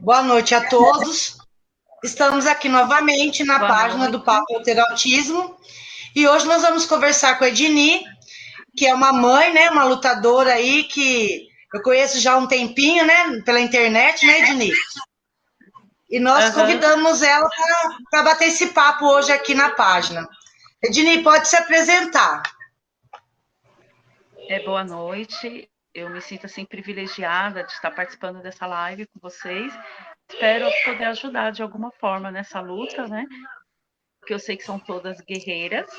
Boa noite a todos. Estamos aqui novamente na Boa página noite. do Papo Roteiro Autismo. E hoje nós vamos conversar com a Edni, que é uma mãe, né? Uma lutadora aí que eu conheço já há um tempinho, né? Pela internet, né, Edni? E nós convidamos ela para bater esse papo hoje aqui na página. Edni, pode se apresentar. Boa noite. Eu me sinto assim privilegiada de estar participando dessa live com vocês. Espero poder ajudar de alguma forma nessa luta, né? Porque eu sei que são todas guerreiras.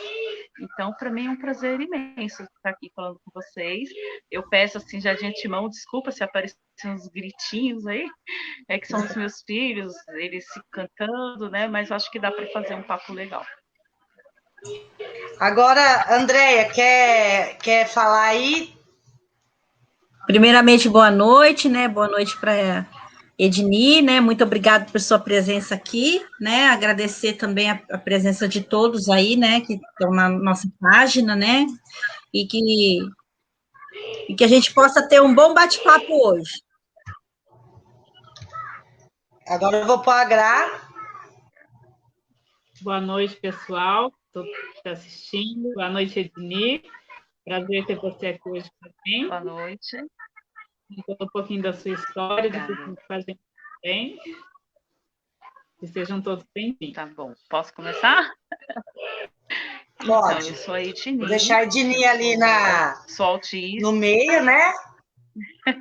Então, para mim é um prazer imenso estar aqui falando com vocês. Eu peço assim já de antemão, desculpa se aparecem uns gritinhos aí, é que são os meus filhos, eles se cantando, né? Mas eu acho que dá para fazer um papo legal. Agora, Andréia, quer falar aí? Primeiramente, boa noite, né? Boa noite para Edni, né? Muito obrigada por sua presença aqui, né? Agradecer também a presença de todos aí, né? Que estão na nossa página, né? E que a gente possa ter um bom bate-papo hoje. Agora eu vou pôr a Gra. Boa noite, pessoal, todos que estão assistindo. Boa noite, Edni. Prazer ter você aqui hoje também. Boa noite. Contar um pouquinho da sua história, de tudo que fazemos também. Que sejam todos bem-vindos. Tá bom. Posso começar? Pode. Então, eu sou a Edni. Vou deixar a Edni ali sou autista. no meio, né?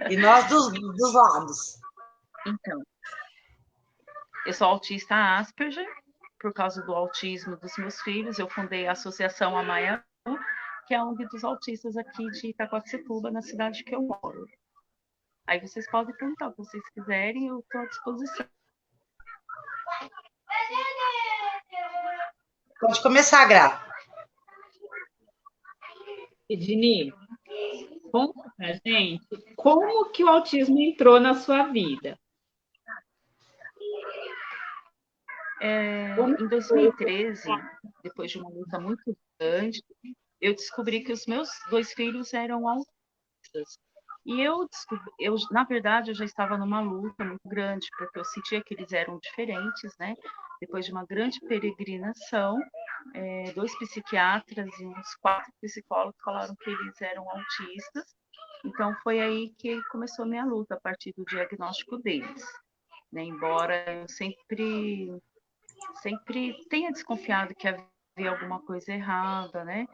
E nós dos lados. Então, eu sou autista Asperger. Por causa do autismo dos meus filhos, eu fundei a Associação Amaianu, que é a ONG dos autistas aqui de Itacoaticetuba, na cidade que eu moro. Aí vocês podem perguntar o que vocês quiserem, eu estou à disposição. Pode começar, Gra. Edni, conta pra gente como que o autismo entrou na sua vida. Em 2013, depois de uma luta muito grande, eu descobri que os meus 2 filhos eram autistas. E na verdade, eu já estava numa luta muito grande, porque eu sentia que eles eram diferentes, né? Depois de uma grande peregrinação, 2 psiquiatras e uns 4 psicólogos falaram que eles eram autistas. Então, foi aí que começou a minha luta, a partir do diagnóstico deles. Né? Embora eu sempre tenha desconfiado que havia alguma coisa errada, né?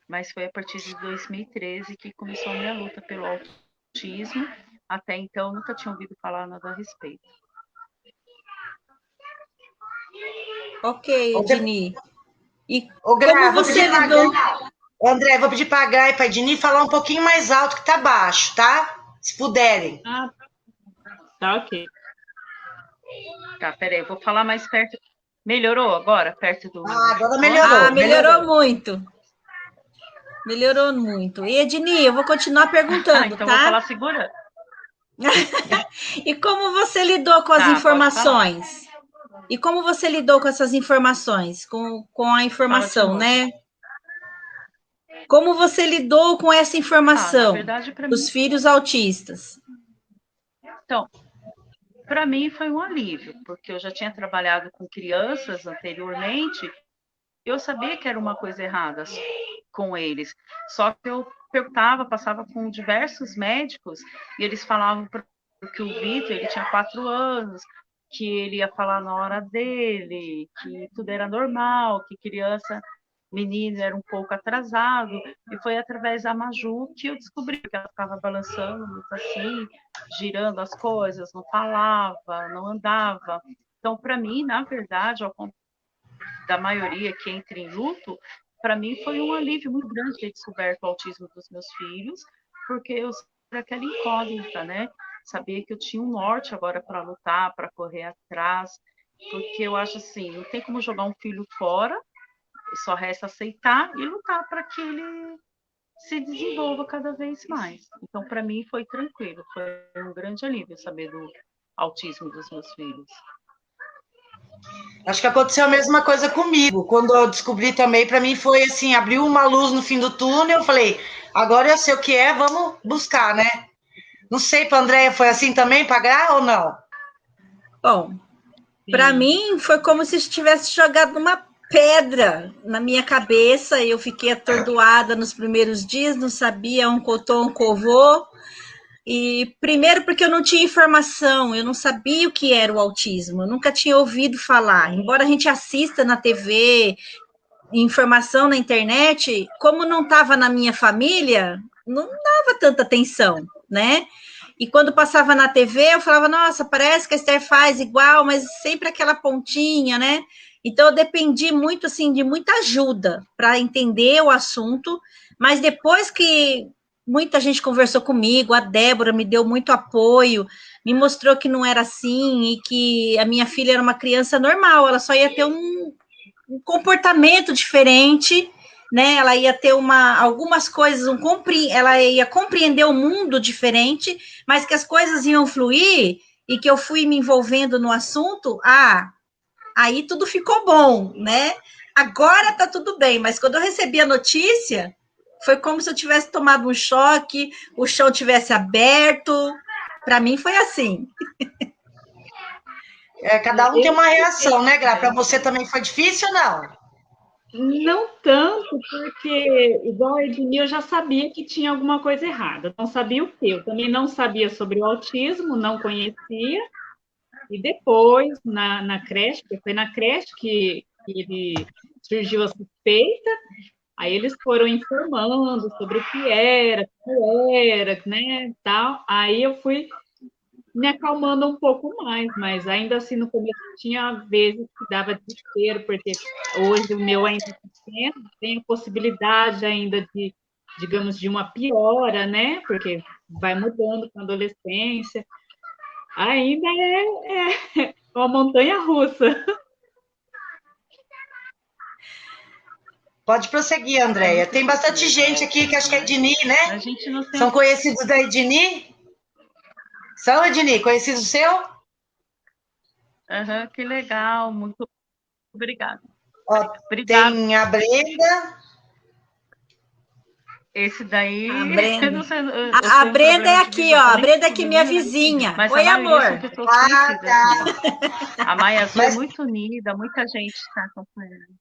Mas foi a partir de 2013 que começou a minha luta pelo autismo. Até então, nunca tinha ouvido falar nada a respeito. Ok, Edni. E Gra, como você lidou... André, vou pedir para a Gra e para a Edni falar um pouquinho mais alto, que tá baixo, tá? Se puderem. Tá ok. Tá, peraí, eu vou falar mais perto. Melhorou agora? Perto do... agora melhorou. Melhorou muito. Melhorou muito. E, Edni, eu vou continuar perguntando, então tá? Vou falar segura. E como você lidou com as informações? E como você lidou com essas informações? Com a informação, né? Como você lidou com essa informação dos filhos autistas? Então, para mim foi um alívio, porque eu já tinha trabalhado com crianças anteriormente, eu sabia que era uma coisa errada com eles. Só que eu perguntava, passava com diversos médicos, e eles falavam que o Vitor, ele tinha 4 anos, que ele ia falar na hora dele, que tudo era normal, que criança, menino era um pouco atrasado, e foi através da Maju que eu descobri que ela ficava balançando muito assim, girando as coisas, não falava, não andava. Então, para mim, na verdade, ao contrário da maioria que entra em luto, para mim foi um alívio muito grande ter descoberto o autismo dos meus filhos, porque eu sabia aquela incógnita, né? Sabia que eu tinha um norte agora para lutar, para correr atrás, porque eu acho assim, não tem como jogar um filho fora, só resta aceitar e lutar para que ele se desenvolva cada vez mais. Então, para mim, foi tranquilo, foi um grande alívio saber do autismo dos meus filhos. Acho que aconteceu a mesma coisa comigo. Quando eu descobri também, para mim foi assim, abriu uma luz no fim do túnel, eu falei, agora eu sei o que é, vamos buscar, né? Não sei, para a Andréia foi assim também, para Gra, ou não? Bom, para mim foi como se tivesse jogado uma pedra na minha cabeça. Eu fiquei atordoada nos primeiros dias, não sabia um cotô, um covô. E primeiro porque eu não tinha informação, eu não sabia o que era o autismo, eu nunca tinha ouvido falar. Embora a gente assista na TV, informação na internet, como não estava na minha família, não dava tanta atenção, né? E quando passava na TV, eu falava, nossa, parece que a Esther faz igual, mas sempre aquela pontinha, né? Então, eu dependi muito, assim, de muita ajuda para entender o assunto, mas depois que muita gente conversou comigo, a Débora me deu muito apoio, me mostrou que não era assim e que a minha filha era uma criança normal, ela só ia ter um comportamento diferente, né? Ela ia ter algumas coisas, ela ia compreender o mundo diferente, mas que as coisas iam fluir e que eu fui me envolvendo no assunto, aí tudo ficou bom, né? Agora tá tudo bem, mas quando eu recebi a notícia, foi como se eu tivesse tomado um choque, o chão tivesse aberto. Para mim foi assim. Cada um tem uma reação, né, Gra? Para você também foi difícil ou não? Não tanto, porque, igual a Edni, eu já sabia que tinha alguma coisa errada. Não sabia o quê? Eu também não sabia sobre o autismo, não conhecia. E depois, na creche, porque foi na creche que ele surgiu a suspeita, aí eles foram informando sobre o que era, né, tal. Aí eu fui me acalmando um pouco mais, mas ainda assim no começo tinha vezes que dava desespero, porque hoje o meu ainda é pequeno, tem a possibilidade ainda de, digamos, de uma piora, né? Porque vai mudando com a adolescência. Ainda é uma montanha russa. Pode prosseguir, Andréia. Tem bastante gente aqui que acho que é Edni, né? A gente não tem... São conhecidos da Edni? São, Edni, conhecidos seu? Uhum, que legal, muito obrigada. Ó, Obrigada. tem a Brenda. Esse daí. A Brenda, eu não sei, a Brenda é aqui, ó. A Brenda é aqui, minha vizinha. Mas oi, amor. São pessoas conhecidas. Tá. A Maia Azul é muito unida, muita gente está acompanhando.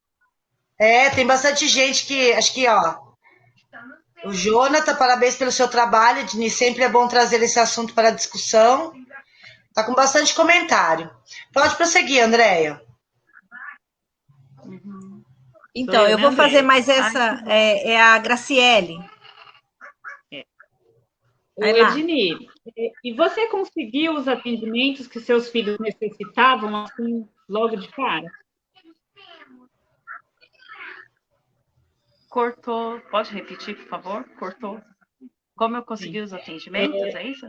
Tem bastante gente que. Acho que, ó. O Jonathan, parabéns pelo seu trabalho, Edni. Sempre é bom trazer esse assunto para a discussão. Tá com bastante comentário. Pode prosseguir, Andréia. Então, eu vou fazer mais essa. É a Graciele. O Edni, e você conseguiu os atendimentos que seus filhos necessitavam assim, logo de cara? Cortou. Pode repetir, por favor? Cortou. Como eu consegui os atendimentos, é isso?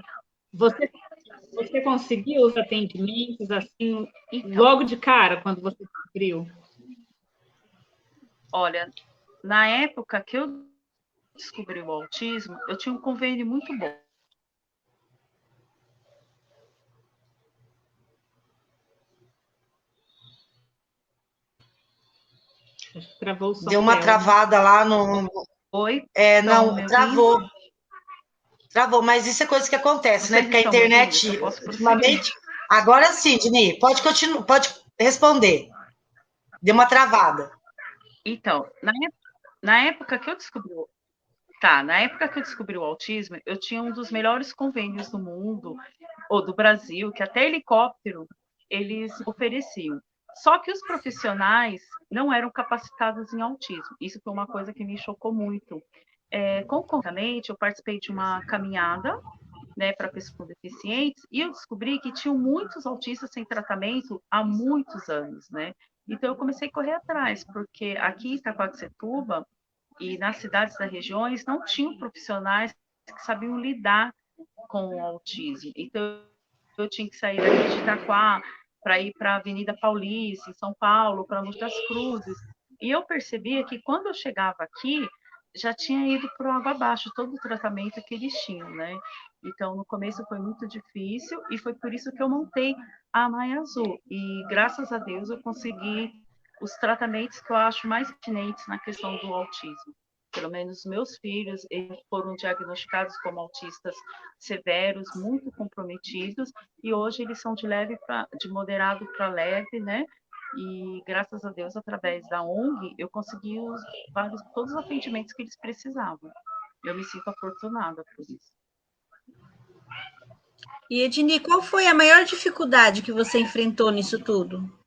Você conseguiu os atendimentos assim, então, logo de cara, quando você descobriu? Olha, na época que eu descobri o autismo, eu tinha um convênio muito bom. Travou o som. Deu uma travada lá no. Oi? Não, travou. Travou, mas isso é coisa que acontece, né? Porque a internet, ultimamente. Agora sim, Dini, pode continuar, pode responder. Deu uma travada. Então, na época que eu descobri. Tá, na época que eu descobri o autismo, eu tinha um dos melhores convênios do mundo, ou do Brasil, que até helicóptero eles ofereciam. Só que os profissionais não eram capacitados em autismo. Isso foi uma coisa que me chocou muito. Concomitamente, eu participei de uma caminhada, né, para pessoas com deficientes, e eu descobri que tinham muitos autistas sem tratamento há muitos anos, né? Então eu comecei a correr atrás, porque aqui em Itacoaxetuba e nas cidades das regiões não tinham profissionais que sabiam lidar com o autismo. Então eu tinha que sair daqui de Itaquá para ir para a Avenida Paulista, em São Paulo, para Mogi das Cruzes. E eu percebia que quando eu chegava aqui, já tinha ido por água abaixo todo o tratamento que eles tinham, né? Então, no começo foi muito difícil e foi por isso que eu montei a Maia Azul. E, graças a Deus, eu consegui os tratamentos que eu acho mais pertinentes na questão do autismo. Pelo menos meus filhos, eles foram diagnosticados como autistas severos, muito comprometidos, e hoje eles são de moderado para leve, né? E graças a Deus, através da ONG, eu consegui todos os atendimentos que eles precisavam. Eu me sinto afortunada por isso. E, Edni, qual foi a maior dificuldade que você enfrentou nisso tudo?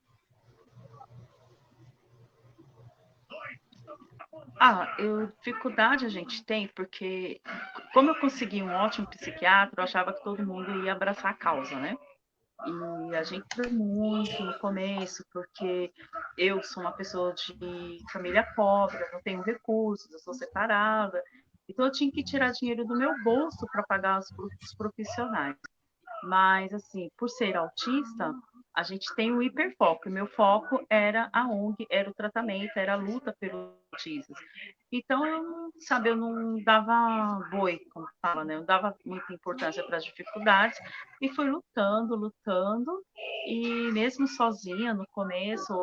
Dificuldade a gente tem, porque como eu consegui um ótimo psiquiatra, eu achava que todo mundo ia abraçar a causa, né? E a gente foi muito no começo, porque eu sou uma pessoa de família pobre, eu não tenho recursos, eu sou separada, então eu tinha que tirar dinheiro do meu bolso para pagar os profissionais. Mas, assim, por ser autista, a gente tem um hiperfoco. E meu foco era a ONG, era o tratamento, era a luta pelos autistas. Então, eu não dava boi, como fala, né? Eu não dava muita importância para as dificuldades e fui lutando, lutando. E mesmo sozinha, no começo,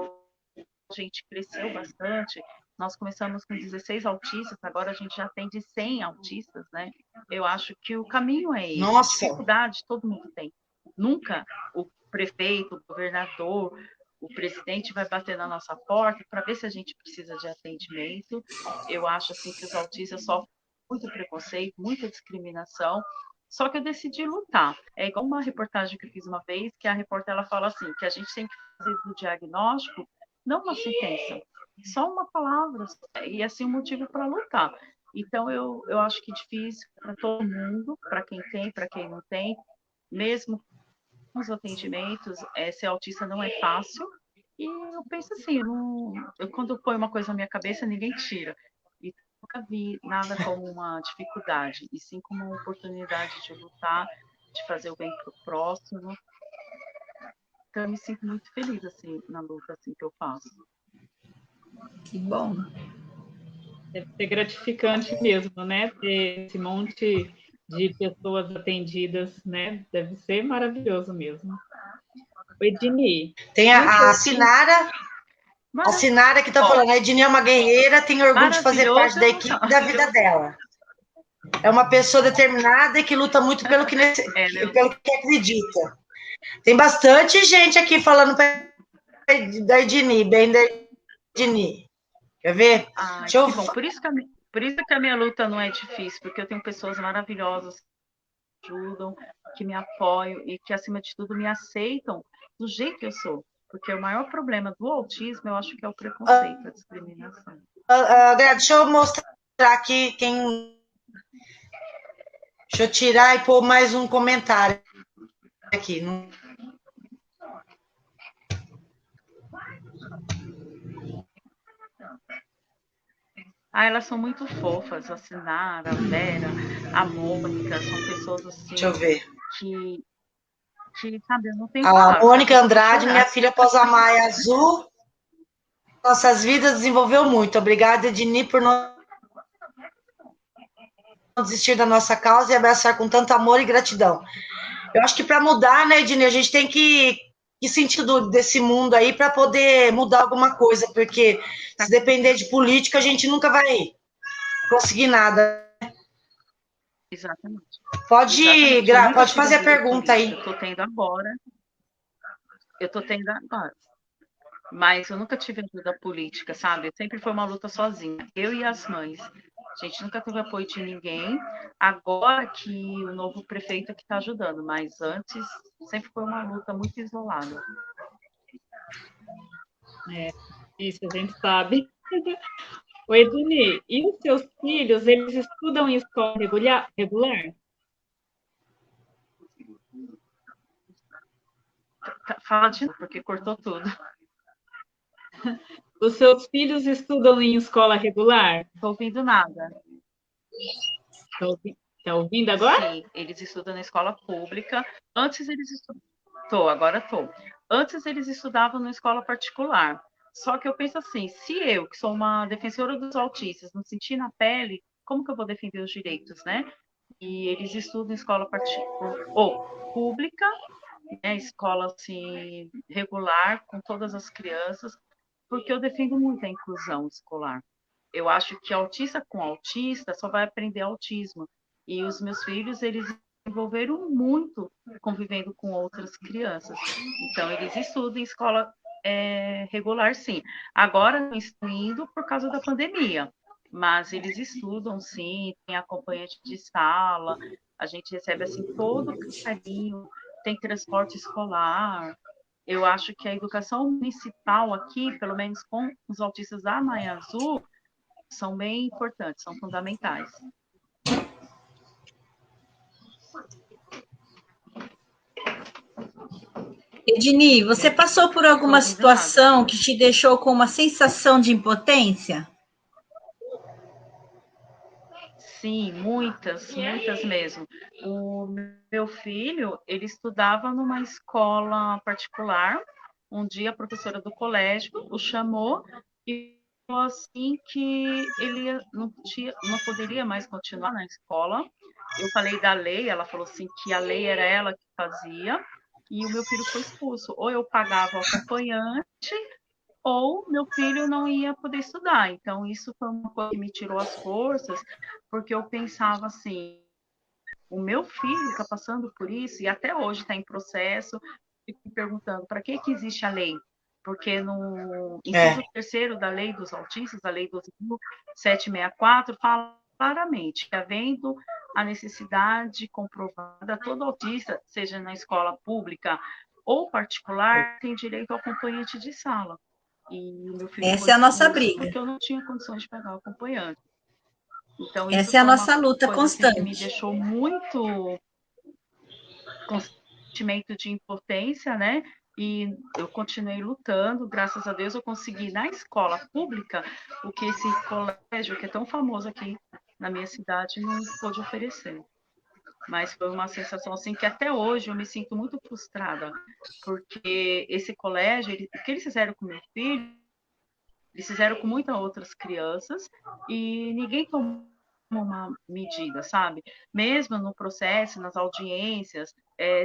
a gente cresceu bastante. Nós começamos com 16 autistas, agora a gente já tem de 100 autistas, né? Eu acho que o caminho é esse. Nossa. Dificuldade todo mundo tem. Nunca o prefeito, o governador, o presidente vai bater na nossa porta para ver se a gente precisa de atendimento. Eu acho assim que os autistas sofrem muito preconceito, muita discriminação. Só que eu decidi lutar. É igual uma reportagem que eu fiz uma vez, que a repórter ela fala assim, que a gente tem que fazer do diagnóstico não uma sentença, só uma palavra, e assim um motivo para lutar. Então, eu acho que é difícil para todo mundo, para quem tem, para quem não tem, mesmo com os atendimentos, ser autista não é fácil, e eu penso assim, quando eu ponho uma coisa na minha cabeça, ninguém tira. E nunca vi nada como uma dificuldade, e sim como uma oportunidade de lutar, de fazer o bem para o próximo. Então, eu me sinto muito feliz assim na luta assim, que eu faço. Que bom. Deve ser gratificante mesmo, né? Ter esse monte de pessoas atendidas, né? Deve ser maravilhoso mesmo. Edni. Tem a Sinara. A Sinara que está falando, a Edni é uma guerreira, tem orgulho de fazer parte da equipe e da vida dela. É uma pessoa determinada e que luta muito pelo que acredita. Tem bastante gente aqui falando da Edni, bem da Edni. Quer ver? Bom. Por isso que a minha luta não é difícil, porque eu tenho pessoas maravilosas que me ajudam, que me apoiam e que, acima de tudo, me aceitam do jeito que eu sou. Porque o maior problema do autismo, eu acho que é o preconceito, a discriminação. Deixa eu mostrar aqui quem... Deixa eu tirar e pôr mais um comentário aqui. Elas são muito fofas, a Sinara, a Vera, a Mônica, são pessoas assim... Deixa eu ver. Que sabe, eu não tenho palavras. A Mônica Andrade, minha filha após a Maia Azul, nossas vidas desenvolveu muito. Obrigada, Edni, por não desistir da nossa causa e abraçar com tanto amor e gratidão. Eu acho que para mudar, né, Edni, a gente tem que sentir desse mundo aí para poder mudar alguma coisa, porque se depender de política, a gente nunca vai conseguir nada. Exatamente. Pode fazer a pergunta aí. Eu tô tendo agora. Mas eu nunca tive ajuda política, sabe? Sempre foi uma luta sozinha, eu e as mães. A gente nunca teve apoio de ninguém. Agora que o novo prefeito que está ajudando, mas antes sempre foi uma luta muito isolada. Isso a gente sabe. O Edni, e os seus filhos, eles estudam em escola regular? Fala de novo, porque cortou tudo. Os seus filhos estudam em escola regular? Estou ouvindo nada. Está ouvindo agora? Sim, eles estudam na escola pública. Antes eles estudavam. Agora estou. Antes eles estudavam na escola particular. Só que eu penso assim, se eu, que sou uma defensora dos autistas, não sentir na pele, como que eu vou defender os direitos, né? E eles estudam em escola particular ou pública, né? Escola assim, regular, com todas as crianças, porque eu defendo muito a inclusão escolar. eu acho que autista com autista só vai aprender autismo. E os meus filhos, eles desenvolveram muito convivendo com outras crianças. Então, eles estudam em escola regular, sim. Agora não estão indo por causa da pandemia, mas eles estudam, sim, tem acompanhante de sala, a gente recebe, assim, todo o carinho, tem transporte escolar. Eu acho que a educação municipal aqui, pelo menos com os autistas da Maia Azul, são bem importantes, são fundamentais. Edni, você passou por alguma situação que te deixou com uma sensação de impotência? Sim, muitas mesmo. O meu filho, ele estudava numa escola particular. Um dia a professora do colégio o chamou e falou assim que ele não poderia mais continuar na escola. Eu falei da lei, ela falou assim que a lei era ela que fazia, e o meu filho foi expulso. Ou eu pagava o acompanhante, ou meu filho não ia poder estudar. Então, isso foi uma coisa que me tirou as forças, porque eu pensava assim, o meu filho está passando por isso, e até hoje está em processo, fico me perguntando, para que existe a lei? Porque no inciso 3º da lei dos autistas, a lei 12.764, fala claramente que, havendo a necessidade comprovada, todo autista, seja na escola pública ou particular, tem direito ao acompanhante de sala. E o meu filho Essa foi é a nossa expulso briga. porque eu não tinha condições de pagar o acompanhante. Então, isso Essa é a foi uma nossa luta coisa assim, que me constante. deixou muito com sentimento de impotência, né? E eu continuei lutando, graças a Deus eu consegui na escola pública o que esse colégio, que é tão famoso aqui na minha cidade, não pôde oferecer. Mas foi uma sensação assim que até hoje eu me sinto muito frustrada, porque esse colégio, o que eles fizeram com meu filho, eles fizeram com muitas outras crianças e ninguém tomou uma medida, sabe? Mesmo no processo, nas audiências,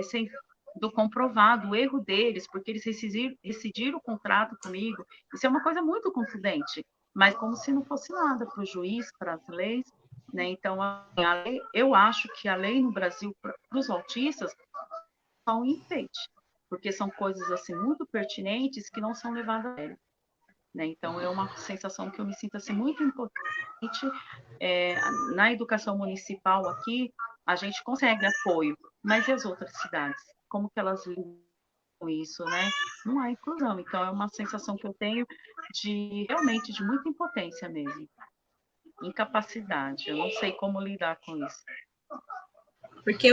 sem do comprovado o erro deles, porque eles rescindiram o contrato comigo. Isso é uma coisa muito confidente, mas como se não fosse nada para o juiz, para as leis, né? Então, eu acho que a lei no Brasil para os autistas é um enfeite, porque são coisas assim muito pertinentes que não são levadas a sério. Né? Então, é uma sensação que eu me sinto assim, muito importante. Na educação municipal aqui, a gente consegue apoio, mas e as outras cidades? Como que elas lidam com isso, né? Não há inclusão. Então, é uma sensação que eu tenho de, realmente, de muita impotência mesmo. Incapacidade. Eu não sei como lidar com isso. Porque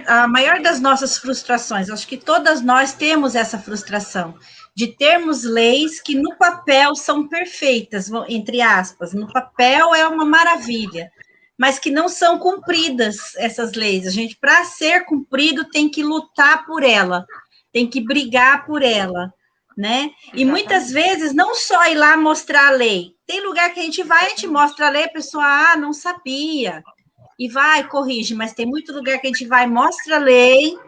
a maior das nossas frustrações, acho que todas nós temos essa frustração, de termos leis que no papel são perfeitas, entre aspas, no papel é uma maravilha, mas que não são cumpridas essas leis. A gente, para ser cumprido, tem que lutar por ela, tem que brigar por ela, né? E muitas vezes não só ir lá mostrar a lei. Tem lugar que a gente vai, a gente mostra a lei, a pessoa, não sabia. E vai, corrige, mas tem muito lugar que a gente vai, mostra a lei,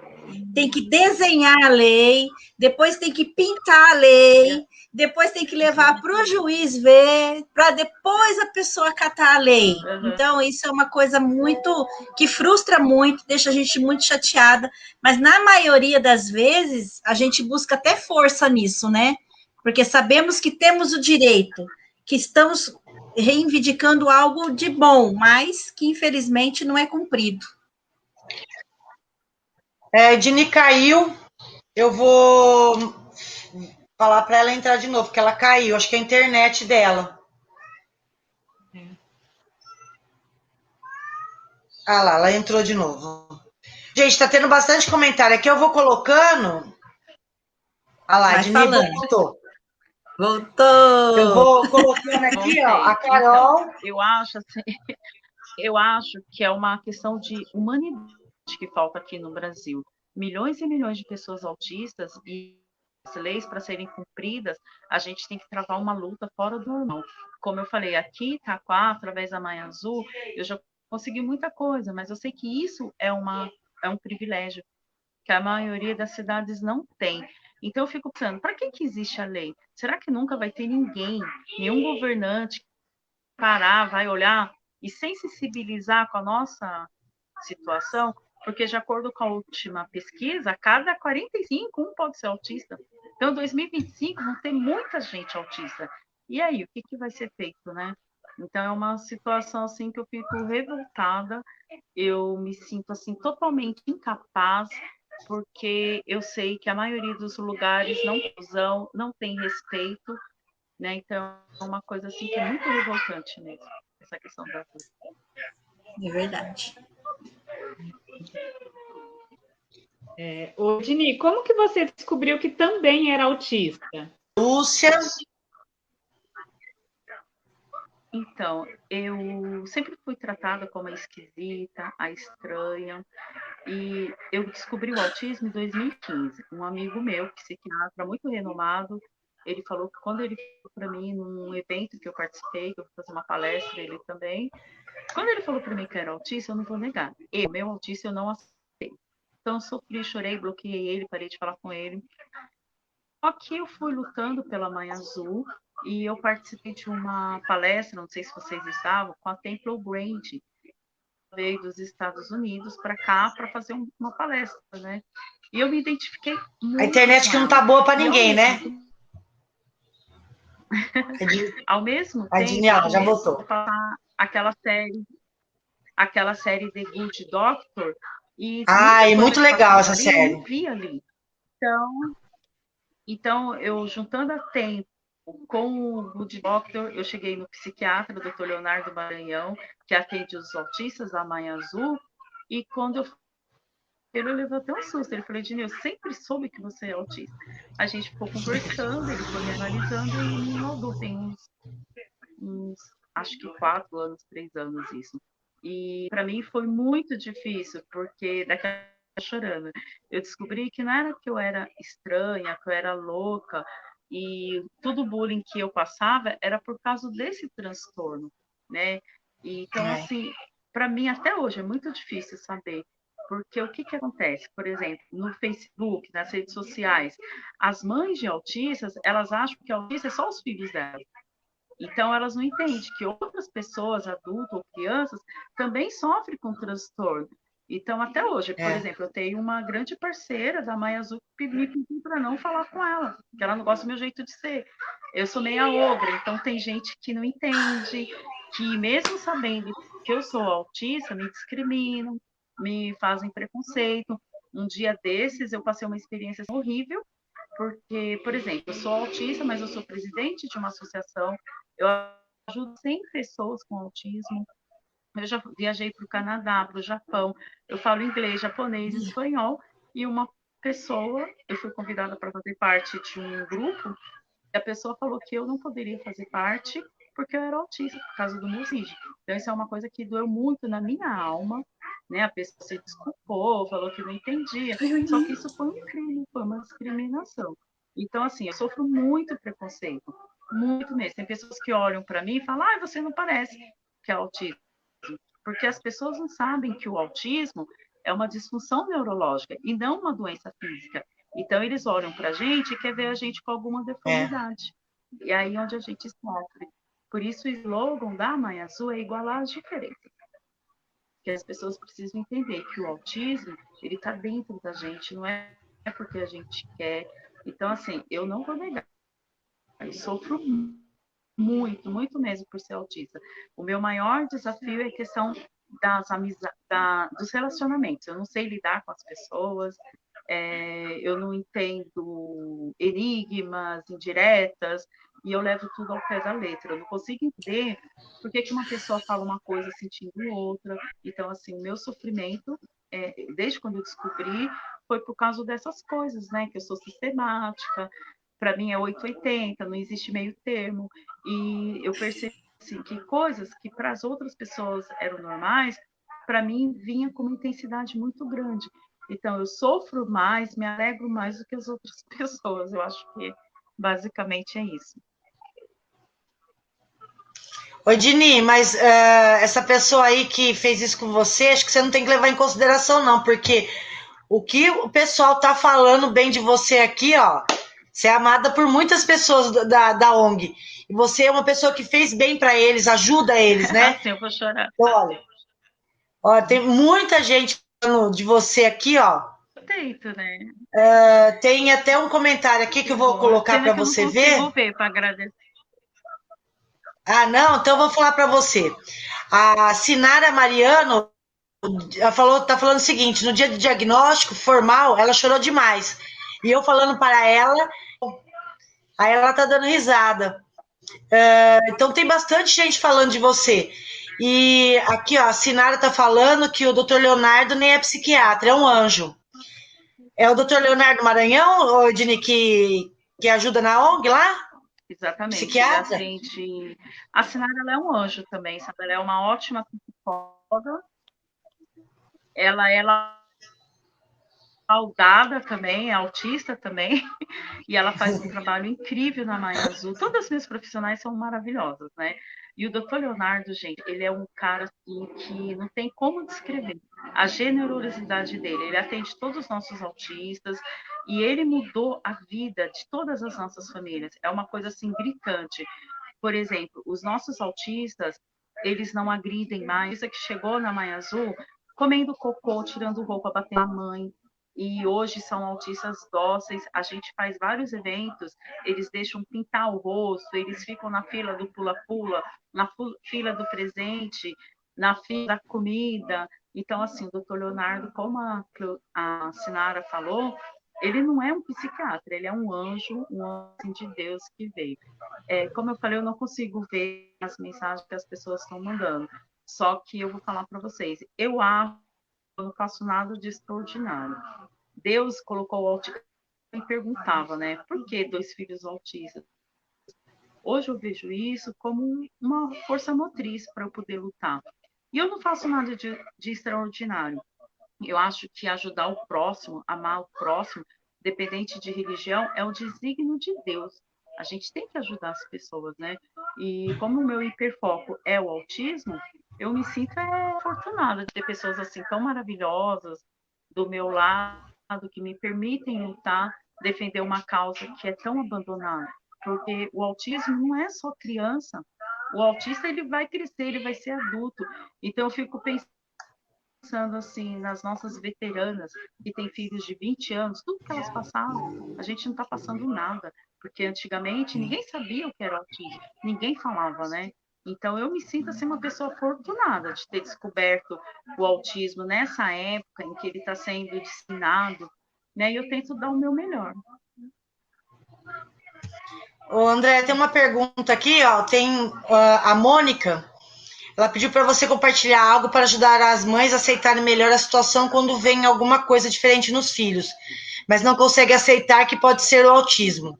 tem que desenhar a lei, depois tem que pintar a lei, depois tem que levar para o juiz ver, para depois a pessoa acatar a lei. Então, isso é uma coisa muito, que frustra muito, deixa a gente muito chateada, mas na maioria das vezes, a gente busca até força nisso, né? Porque sabemos que temos o direito, que estamos reivindicando algo de bom, mas que infelizmente não é cumprido. Edni caiu, eu vou falar para ela entrar de novo, porque ela caiu, acho que é a internet dela. Ah lá, ela entrou de novo. Gente, tá tendo bastante comentário aqui, eu vou colocando. Ah lá, Edni voltou. Voltou! Eu vou colocando aqui, ó, a Carol. Então, eu acho que é uma questão de humanidade que falta aqui no Brasil. Milhões e milhões de pessoas autistas, e as leis para serem cumpridas, a gente tem que travar uma luta fora do normal. Como eu falei, aqui em Itaquá, através da Maia Azul, eu já consegui muita coisa, mas eu sei que isso é um privilégio que a maioria das cidades não tem. Então eu fico pensando, para que existe a lei? Será que nunca vai ter ninguém, nenhum governante parar, vai olhar e sensibilizar com a nossa situação? Porque, de acordo com a última pesquisa, a cada 45, um pode ser autista. Então, em 2025, vão ter muita gente autista. E aí, o que vai ser feito, né? Então, é uma situação, assim, que eu fico revoltada. Eu me sinto, assim, totalmente incapaz, porque eu sei que a maioria dos lugares não usam, não tem respeito, né? Então, é uma coisa, assim, que é muito revoltante mesmo, essa questão da lei. É verdade. Ô, Dini, como que você descobriu que também era autista? Lúcia, Então, eu sempre fui tratada como a esquisita, a estranha, e eu descobri o autismo em 2015. Um amigo meu, psiquiatra muito renomado, ele falou que quando ele falou para mim num evento que eu participei, que eu fui fazer uma palestra, ele também, quando ele falou para mim que era autista, eu não vou negar. Meu autista, eu não aceitei. Então, eu sofri, chorei, bloqueei ele, parei de falar com ele. Só que eu fui lutando pela Mãe Azul e eu participei de uma palestra, não sei se vocês estavam, com a Temple Grande, veio dos Estados Unidos para cá para fazer uma palestra, né? E eu me identifiquei muito a internet com que não ela. tá boa para E ninguém, né? Ao mesmo A tempo, Dinial, já começou botou. a passar aquela série The Good Doctor, e muita Ai, coisa muito que legal passava essa ali eu série. me via ali. Então, eu juntando a tempo com o Good Doctor, eu cheguei no psiquiatra, o Dr. Leonardo Maranhão, que atende os autistas da Mãe Azul, e quando ele levou até um susto, ele falou, Ednei, eu sempre soube que você é autista. A gente ficou conversando, ele foi me analisando e me moldou, tem uns acho que 4 anos, 3 anos isso. E para mim foi muito difícil, porque daquela chorando, eu descobri que não era que eu era estranha, que eu era louca, e tudo o bullying que eu passava era por causa desse transtorno, né? E, então, Ai, assim, para mim até hoje é muito difícil saber, porque o que que acontece? Por exemplo, no Facebook, nas redes sociais, as mães de autistas, elas acham que autista é só os filhos delas. Então, elas não entendem que outras pessoas, adultos ou crianças, também sofrem com transtorno. Então, até hoje, por é. exemplo, eu tenho uma grande parceira da Mãe Azul que me pediu para não falar com ela, porque ela não gosta do meu jeito de ser. Eu sou meia ogra, então tem gente que não entende, que mesmo sabendo que eu sou autista, me discriminam, me fazem preconceito. Um dia desses, eu passei uma experiência horrível, porque, por exemplo, eu sou autista, mas eu sou presidente de uma associação, eu ajudo 100 pessoas com autismo, eu já viajei para o Canadá, para o Japão, eu falo inglês, japonês, espanhol, e uma pessoa, eu fui convidada para fazer parte de um grupo, e a pessoa falou que eu não poderia fazer parte porque eu era autista, por causa do meu CID. Então, isso é uma coisa que doeu muito na minha alma, né? A pessoa se desculpou, falou que não entendia, só que isso foi um crime, foi uma discriminação. Então, assim, eu sofro muito preconceito, muito mesmo. Tem pessoas que olham para mim e falam, ah, você não parece que é autista, porque as pessoas não sabem que o autismo é uma disfunção neurológica e não uma doença física. Então, eles olham para a gente e quer ver a gente com alguma É. deformidade. E aí onde a gente sofre. Por isso, o slogan da Mãe Azul é igualar as diferenças. Que as pessoas precisam entender que o autismo, ele está dentro da gente, não é porque a gente quer. Então, assim, eu não vou negar. Eu sofro muito, muito mesmo por ser autista. O meu maior desafio é a questão dos relacionamentos. Eu não sei lidar com as pessoas, eu não entendo enigmas, indiretas, e eu levo tudo ao pé da letra. Eu não consigo entender por que uma pessoa fala uma coisa sentindo outra. Então, assim, o meu sofrimento, desde quando eu descobri, foi por causa dessas coisas, né? Que eu sou sistemática, para mim é 880, não existe meio termo. E eu percebi assim, que coisas que para as outras pessoas eram normais, para mim vinha com uma intensidade muito grande. Então, eu sofro mais, me alegro mais do que as outras pessoas. Eu acho que basicamente é isso. Oi, Dini, mas essa pessoa aí que fez isso com você, acho que você não tem que levar em consideração, não, porque O que o pessoal tá falando bem de você aqui, ó. Você é amada por muitas pessoas da ONG. E você é uma pessoa que fez bem para eles, ajuda eles, né? Assim, eu vou chorar. Olha, olha, tem muita gente falando de você aqui, ó. Tento, né? Tem até um comentário aqui que Que eu vou bom. colocar Pena para que eu não você ver. consigo ver para agradecer. Ah, não, então eu vou falar para você. A Sinara Mariano tá falando o seguinte: no dia do diagnóstico formal, ela chorou demais. E eu falando para ela, aí ela tá dando risada. Então tem bastante gente falando de você. E aqui, ó, a Sinara tá falando que o doutor Leonardo nem é psiquiatra, é um anjo. É o doutor Leonardo Maranhão, Edne, que ajuda na ONG lá? Exatamente, ele Psiquiatra? atende. A Sinara, ela é um anjo também, sabe? Ela é uma ótima psicóloga. Ela é laudada também, é autista também, e ela faz um trabalho incrível na Maia Azul. Todas as minhas profissionais são maravilhosas, né? E o doutor Leonardo, gente, ele é um cara assim, que não tem como descrever a generosidade dele. Ele atende todos os nossos autistas e ele mudou a vida de todas as nossas famílias. É uma coisa assim gritante. Por exemplo, os nossos autistas, eles não agridem mais. Isso que chegou na Maia Azul comendo cocô, tirando roupa, batendo a mãe. E hoje são autistas dóceis. A gente faz vários eventos, eles deixam pintar o rosto, eles ficam na fila do pula-pula, na fila do presente, na fila da comida. Então, assim, o doutor Leonardo, como a Sinara falou, ele não é um psiquiatra, ele é um anjo de Deus que veio. Como eu falei, eu não consigo ver as mensagens que as pessoas estão mandando. Só que eu vou falar para vocês, eu acho que eu não faço nada de extraordinário. Deus colocou o autismo e perguntava, né? Por que 2 filhos autistas? Hoje eu vejo isso como uma força motriz para eu poder lutar. E eu não faço nada de extraordinário. Eu acho que ajudar o próximo, amar o próximo, dependente de religião, é o desígnio de Deus. A gente tem que ajudar as pessoas, né? E como o meu hiperfoco é o autismo, eu me sinto afortunada de ter pessoas assim tão maravilhosas do meu lado, que me permitem lutar, defender uma causa que é tão abandonada. Porque o autismo não é só criança. O autista, ele vai crescer, ele vai ser adulto. Então eu fico pensando assim nas nossas veteranas que têm filhos de 20 anos, tudo que elas passaram, a gente não está passando nada, porque antigamente ninguém sabia o que era autismo, ninguém falava, né? Então eu me sinto assim uma pessoa afortunada de ter descoberto o autismo nessa época em que ele está sendo disseminado, né? E eu tento dar o meu melhor. Ô, André, tem uma pergunta aqui, ó. Tem a Mônica. Ela pediu para você compartilhar algo para ajudar as mães a aceitarem melhor a situação quando vem alguma coisa diferente nos filhos, mas não consegue aceitar que pode ser o autismo.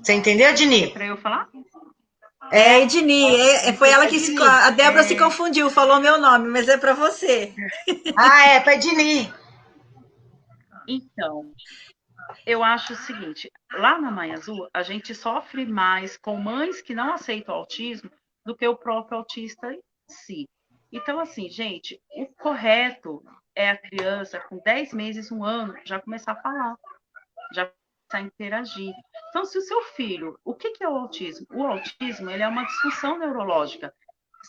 Você entendeu, Dini? Para eu falar? Edni, foi ela que se. A Débora se confundiu, falou meu nome, mas é para você. Ah, é para Dini. Então, eu acho o seguinte, lá na Mãe Azul, a gente sofre mais com mães que não aceitam o autismo do que o próprio autista em si. Então, assim, gente, o correto é a criança com 10 meses, 1 ano, já começar a falar, já começar a interagir. Então, se o seu filho, o que é o autismo? O autismo, ele é uma disfunção neurológica.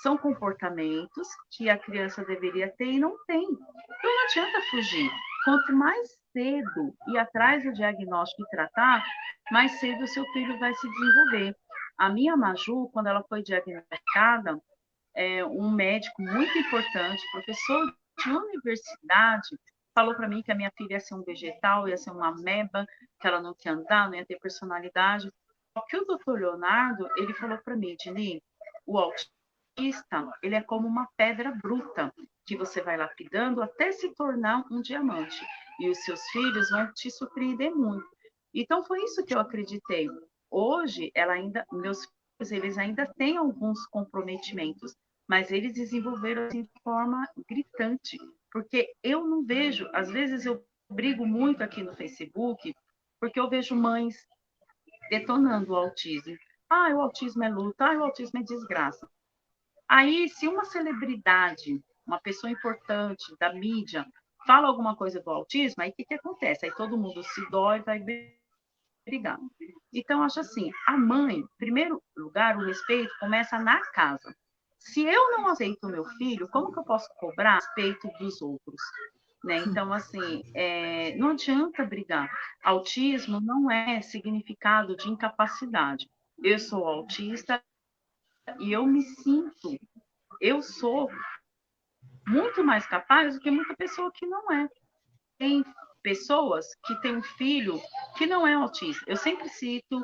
São comportamentos que a criança deveria ter e não tem. Então, não adianta fugir. Quanto mais cedo ir atrás do diagnóstico e tratar, mais cedo o seu filho vai se desenvolver. A minha Maju, quando ela foi diagnosticada, um médico muito importante, professor de universidade, falou para mim que a minha filha ia ser um vegetal, ia ser uma ameba, que ela não ia andar, não ia ter personalidade. Só que o doutor Leonardo, ele falou para mim, Dini, o autista, ele é como uma pedra bruta, que você vai lapidando até se tornar um diamante. E os seus filhos vão te surpreender muito. Então, foi isso que eu acreditei. Hoje, meus filhos, eles ainda têm alguns comprometimentos, mas eles desenvolveram assim, de forma gritante. Porque eu não vejo, às vezes eu brigo muito aqui no Facebook, porque eu vejo mães detonando o autismo. Ah, o autismo é luta, ah, o autismo é desgraça. Aí, se uma celebridade, uma pessoa importante da mídia, fala alguma coisa do autismo, aí o que acontece? Aí todo mundo se dói e vai brigar. Então, acho assim, a mãe, em primeiro lugar, o respeito começa na casa. Se eu não aceito o meu filho, como que eu posso cobrar respeito dos outros? Né? Então, assim, não adianta brigar. Autismo não é significado de incapacidade. Eu sou autista e eu sou muito mais capaz do que muita pessoa que não é. Tem pessoas que têm um filho que não é autista. Eu sempre cito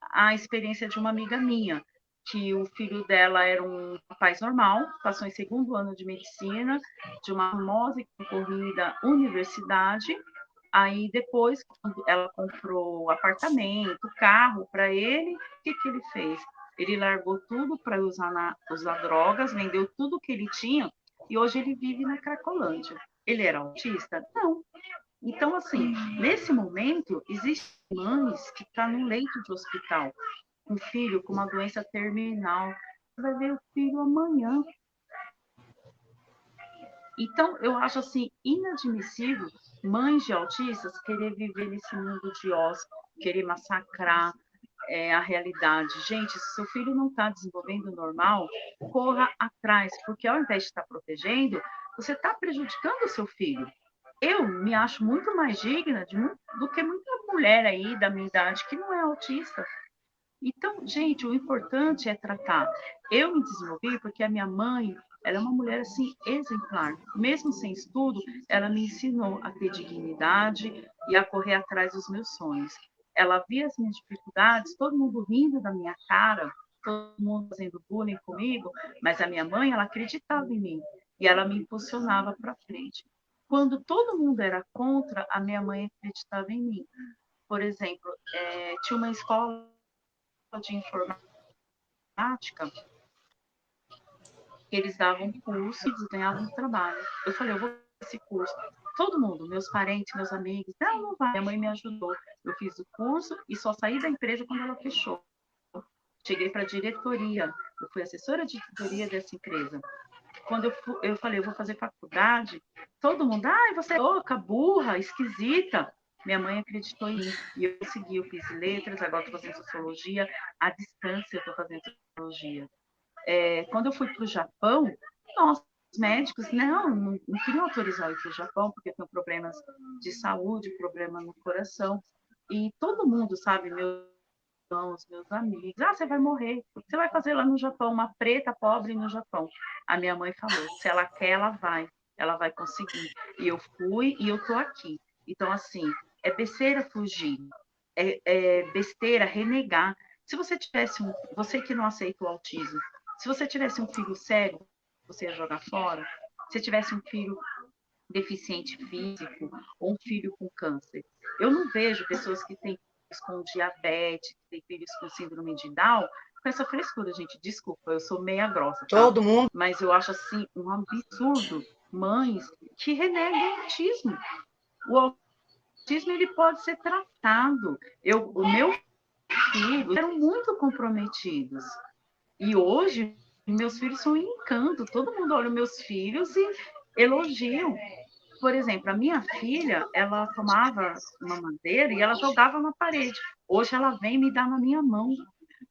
a experiência de uma amiga minha, que o filho dela era um rapaz normal, passou em segundo ano de medicina, de uma famosa e concorrida universidade. Aí depois, quando ela comprou apartamento, carro para ele, o que ele fez? Ele largou tudo para usar drogas, vendeu tudo que ele tinha e hoje ele vive na Cracolândia. Ele era autista? Não. Então, assim, nesse momento, existem mães que estão no leito de hospital, com filho com uma doença terminal. Você vai ver o filho amanhã. Então, eu acho assim inadmissível mães de autistas querer viver nesse mundo de ócio, querer massacrar a realidade. Gente, se seu filho não está desenvolvendo normal, corra atrás, porque ao invés de estar protegendo, você está prejudicando o seu filho. Eu me acho muito mais digna do que muita mulher aí da minha idade que não é autista. Então, gente, o importante é tratar. Eu me desenvolvi porque a minha mãe, ela é uma mulher assim exemplar. Mesmo sem estudo, ela me ensinou a ter dignidade e a correr atrás dos meus sonhos. Ela via as minhas dificuldades, todo mundo rindo da minha cara, todo mundo fazendo bullying comigo, mas a minha mãe, ela acreditava em mim e ela me impulsionava para frente. Quando todo mundo era contra, a minha mãe acreditava em mim. Por exemplo, tinha uma escola de informática, eles davam curso e ganhavam trabalho. Eu falei, eu vou fazer esse curso. Todo mundo, meus parentes, meus amigos, não vai. Minha mãe me ajudou. Eu fiz o curso e só saí da empresa quando ela fechou. Cheguei para a diretoria, eu fui assessora de diretoria dessa empresa. Quando eu falei, eu vou fazer faculdade, todo mundo, você é louca, burra, esquisita. Minha mãe acreditou em mim e eu consegui, eu fiz letras, agora estou fazendo sociologia, à distância eu estou fazendo sociologia. Quando eu fui para o Japão, nossa, os médicos não queriam autorizar eu ir para o Japão, porque eu tenho problemas de saúde, problema no coração. E todo mundo, sabe, meus amigos, você vai morrer, você vai fazer lá no Japão, uma preta pobre no Japão. A minha mãe falou, se ela quer, ela vai conseguir. E eu fui e eu tô aqui. Então, assim, é besteira fugir, é besteira renegar. Se você tivesse você que não aceita o autismo, se você tivesse um filho cego, você ia jogar fora. Se tivesse um filho deficiente físico ou um filho com câncer, eu não vejo pessoas que têm filhos com diabetes, que têm filhos com síndrome de Down, com essa frescura, gente. Desculpa, eu sou meia grossa, tá? Todo mundo. Mas eu acho assim um absurdo mães que renegam o autismo. O autismo ele pode ser tratado. O meu filho eram muito comprometidos. E hoje, meus filhos são um encanto. Todo mundo olha meus filhos e elogiam. Por exemplo, a minha filha, ela tomava uma madeira e ela jogava na parede. Hoje ela vem me dar na minha mão.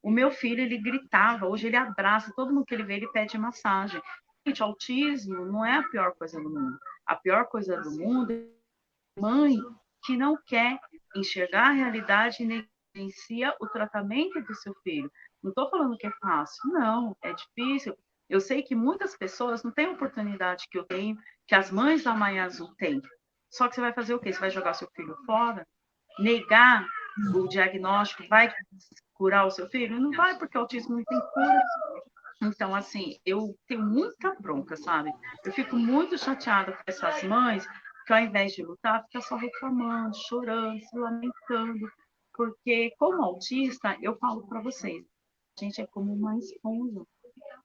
O meu filho, ele gritava. Hoje ele abraça. Todo mundo que ele vê, ele pede massagem. Gente, autismo não é a pior coisa do mundo. A pior coisa do mundo é mãe que não quer enxergar a realidade e negligencia o tratamento do seu filho. Não estou falando que é fácil, não, é difícil. Eu sei que muitas pessoas não têm a oportunidade que eu tenho, que as mães da Mãe Azul têm. Só que você vai fazer o quê? Você vai jogar seu filho fora? Negar o diagnóstico vai curar o seu filho? Não vai, porque o autismo não tem cura. Então, assim, eu tenho muita bronca, sabe? Eu fico muito chateada com essas mães que, ao invés de lutar, fica só reclamando, chorando, se lamentando. Porque, como autista, eu falo para vocês, a gente é como uma esponja.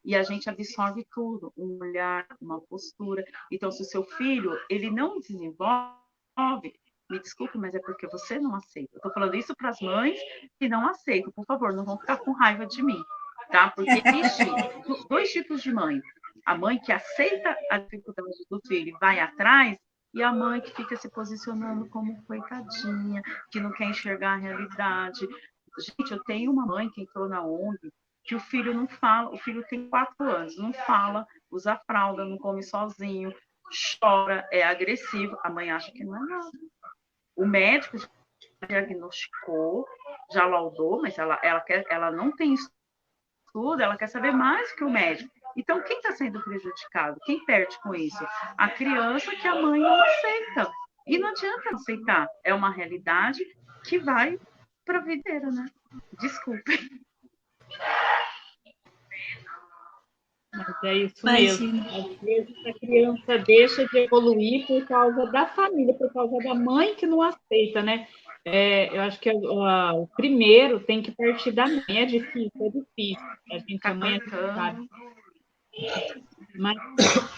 E a gente absorve tudo, um olhar, uma postura. Então, se o seu filho, ele não desenvolve, me desculpe, mas é porque você não aceita. Eu estou falando isso para as mães que não aceitam. Por favor, não vão ficar com raiva de mim. tá? Porque existe dois tipos de mãe. A mãe que aceita a dificuldade do filho e vai atrás, e a mãe que fica se posicionando como coitadinha, que não quer enxergar a realidade. Gente, eu tenho uma mãe que entrou na ONG que o filho não fala, o filho tem 4 anos, não fala, usa fralda, não come sozinho, chora, é agressivo. A mãe acha que não é nada. O médico diagnosticou, já laudou, mas ela não tem estudo, ela quer saber mais que o médico. Então, quem está sendo prejudicado? Quem perde com isso? A criança que a mãe não aceita. E não adianta não aceitar. É uma realidade que vai para a videira, né? Desculpe. Mas é isso mesmo. Imagina. Às vezes a criança deixa de evoluir por causa da família, por causa da mãe que não aceita, né? Eu acho que o primeiro tem que partir da mãe. É difícil, é difícil. A gente, a mãe, a gente sabe. Mas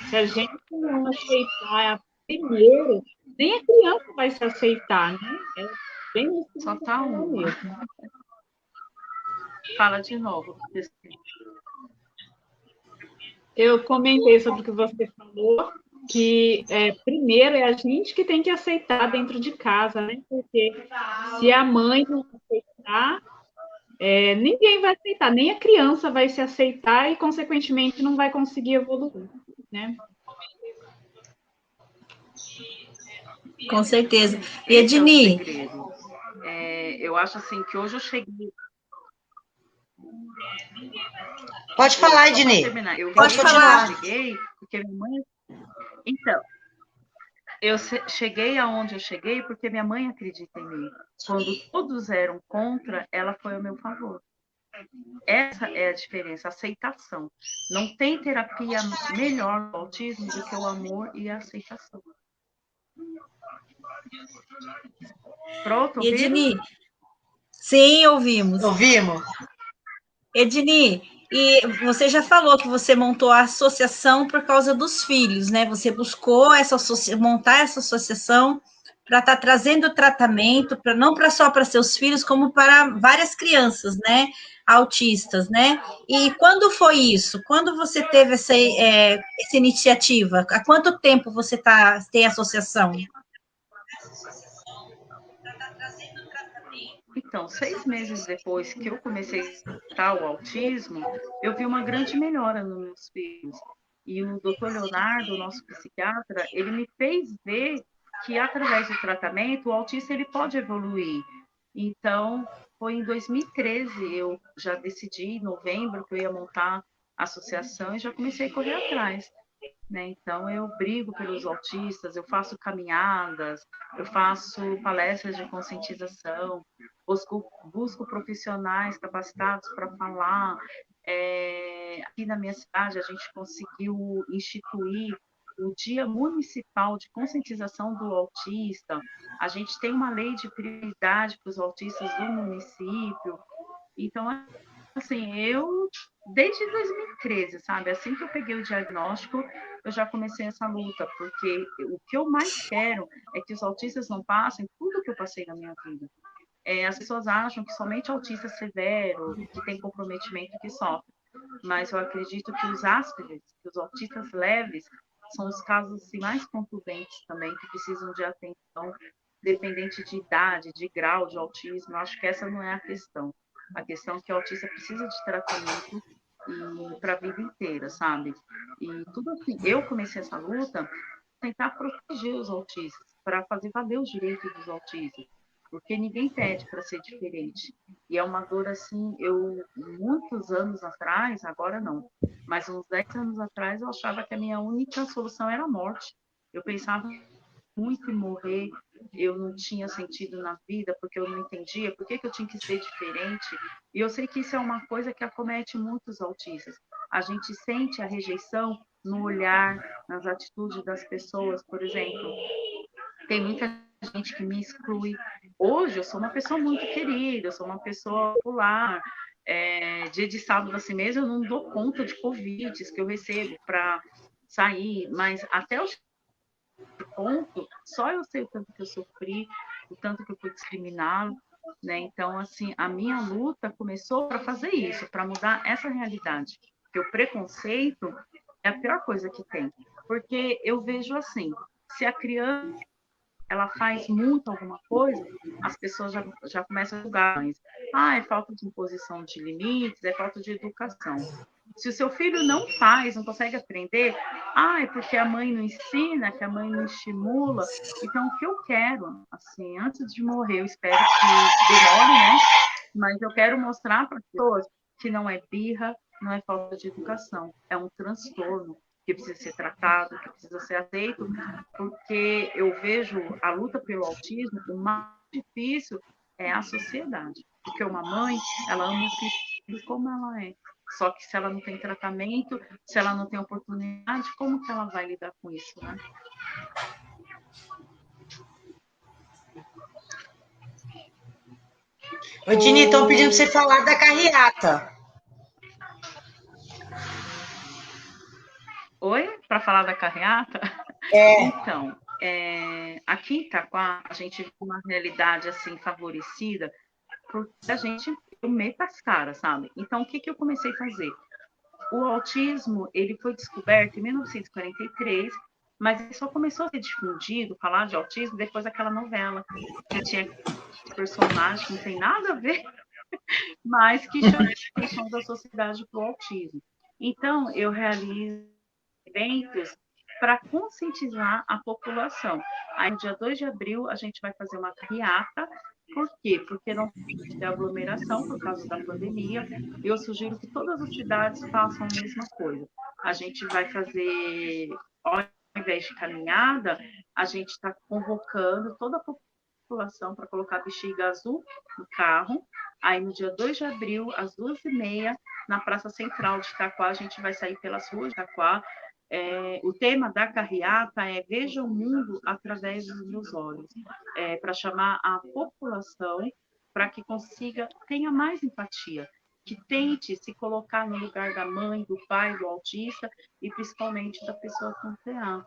se a gente não aceitar primeiro, nem a criança vai se aceitar, né? É bem isso que Só você tá falou uma. mesmo. Fala de novo. Eu comentei sobre o que você falou, que primeiro é a gente que tem que aceitar dentro de casa, né? Porque se a mãe não aceitar, ninguém vai aceitar, nem a criança vai se aceitar e, consequentemente, não vai conseguir evoluir, né? Com certeza. E Esse é o Edni, segredo. Eu acho assim que hoje eu cheguei. Pode falar, Só para Edni. terminar, eu Pode continuar. cheguei porque minha mãe. Então, eu cheguei aonde eu cheguei porque minha mãe acredita em mim. Quando todos eram contra, ela foi ao meu favor. Essa é a diferença, a aceitação. Não tem terapia melhor no autismo do que o amor e a aceitação. Pronto, e ouviram? Edni, sim, ouvimos. Ouvimos? Edni, e você já falou que você montou a associação por causa dos filhos, né? Você buscou montar essa associação para estar trazendo tratamento, não só para seus filhos, como para várias crianças, né? Autistas, né? E quando foi isso? Quando você teve essa iniciativa? Há quanto tempo você tem a associação? Então, 6 meses depois que eu comecei a tratar o autismo, eu vi uma grande melhora nos meus filhos. E o doutor Leonardo, nosso psiquiatra, ele me fez ver que através do tratamento o autista ele pode evoluir. Então, foi em 2013 eu já decidi, em novembro, que eu ia montar a associação e já comecei a correr atrás. Né? Então, eu brigo pelos autistas, eu faço caminhadas, eu faço palestras de conscientização, busco profissionais capacitados para falar. Aqui na minha cidade, a gente conseguiu instituir o Dia Municipal de Conscientização do Autista. A gente tem uma lei de prioridade para os autistas do município. Então, assim, eu desde 2013, sabe? Assim que eu peguei o diagnóstico, eu já comecei essa luta, porque o que eu mais quero é que os autistas não passem tudo que eu passei na minha vida. As pessoas acham que somente autista severo, que tem comprometimento, que sofre. Mas eu acredito que os Asperger, que os autistas leves, são os casos assim, mais contundentes também, que precisam de atenção, dependente de idade, de grau de autismo. Eu acho que essa não é a questão. A questão é que o autista precisa de tratamento para a vida inteira, sabe? E tudo assim, eu comecei essa luta tentar proteger os autistas, para fazer valer os direitos dos autistas, porque ninguém pede para ser diferente. E é uma dor assim, muitos anos atrás, agora não, mas uns 10 anos atrás eu achava que a minha única solução era a morte. Eu pensava muito em morrer, eu não tinha sentido na vida, porque eu não entendia por que eu tinha que ser diferente. E eu sei que isso é uma coisa que acomete muitos autistas. A gente sente a rejeição no olhar, nas atitudes das pessoas, por exemplo. Tem muita gente que me exclui. Hoje eu sou uma pessoa muito querida, eu sou uma pessoa popular. Dia de sábado assim mesmo eu não dou conta de convites que eu recebo para sair, mas até os ponto, só eu sei o tanto que eu sofri, o tanto que eu fui discriminado, né? Então, assim, a minha luta começou para fazer isso, para mudar essa realidade. Porque o preconceito é a pior coisa que tem. Porque eu vejo assim, se a criança ela faz muito alguma coisa, as pessoas já começam a julgar. Ah, é falta de imposição de limites, é falta de educação. Se o seu filho não faz, não consegue aprender, ah, é porque a mãe não ensina, que a mãe não estimula. Então, o que eu quero, assim, antes de morrer, eu espero que demore, né? Mas eu quero mostrar para as pessoas que não é birra, não é falta de educação, é um transtorno que precisa ser tratado, que precisa ser aceito, porque eu vejo a luta pelo autismo, o mais difícil é a sociedade, porque uma mãe, ela ama o filho como ela é, só que se ela não tem tratamento, se ela não tem oportunidade, como que ela vai lidar com isso, né? Ô, Dini, estão pedindo para você falar da carreata. Oi? Para falar da carreata? É. Então, aqui em Itaquá, a gente vive uma realidade assim favorecida, porque a gente meio as caras, sabe? Então, o que eu comecei a fazer? O autismo, ele foi descoberto em 1943, mas ele só começou a ser difundido, falar de autismo, depois daquela novela, que tinha personagem que não tem nada a ver, mas que chama a atenção da sociedade para o autismo. Então, eu realizo eventos para conscientizar a população. Aí, no dia 2 de abril, a gente vai fazer uma carreata. Por quê? Porque não tem aglomeração por causa da pandemia. Eu sugiro que todas as cidades façam a mesma coisa. A gente vai fazer, ao invés de caminhada, a gente está convocando toda a população para colocar bexiga azul no carro. Aí, no dia 2 de abril, às 2h30, na Praça Central de Itaquá, a gente vai sair pelas ruas de Itaquá. O tema da carreata é Veja o Mundo através dos meus olhos, para chamar a população para que consiga, tenha mais empatia, que tente se colocar no lugar da mãe, do pai, do autista e principalmente da pessoa com TEA,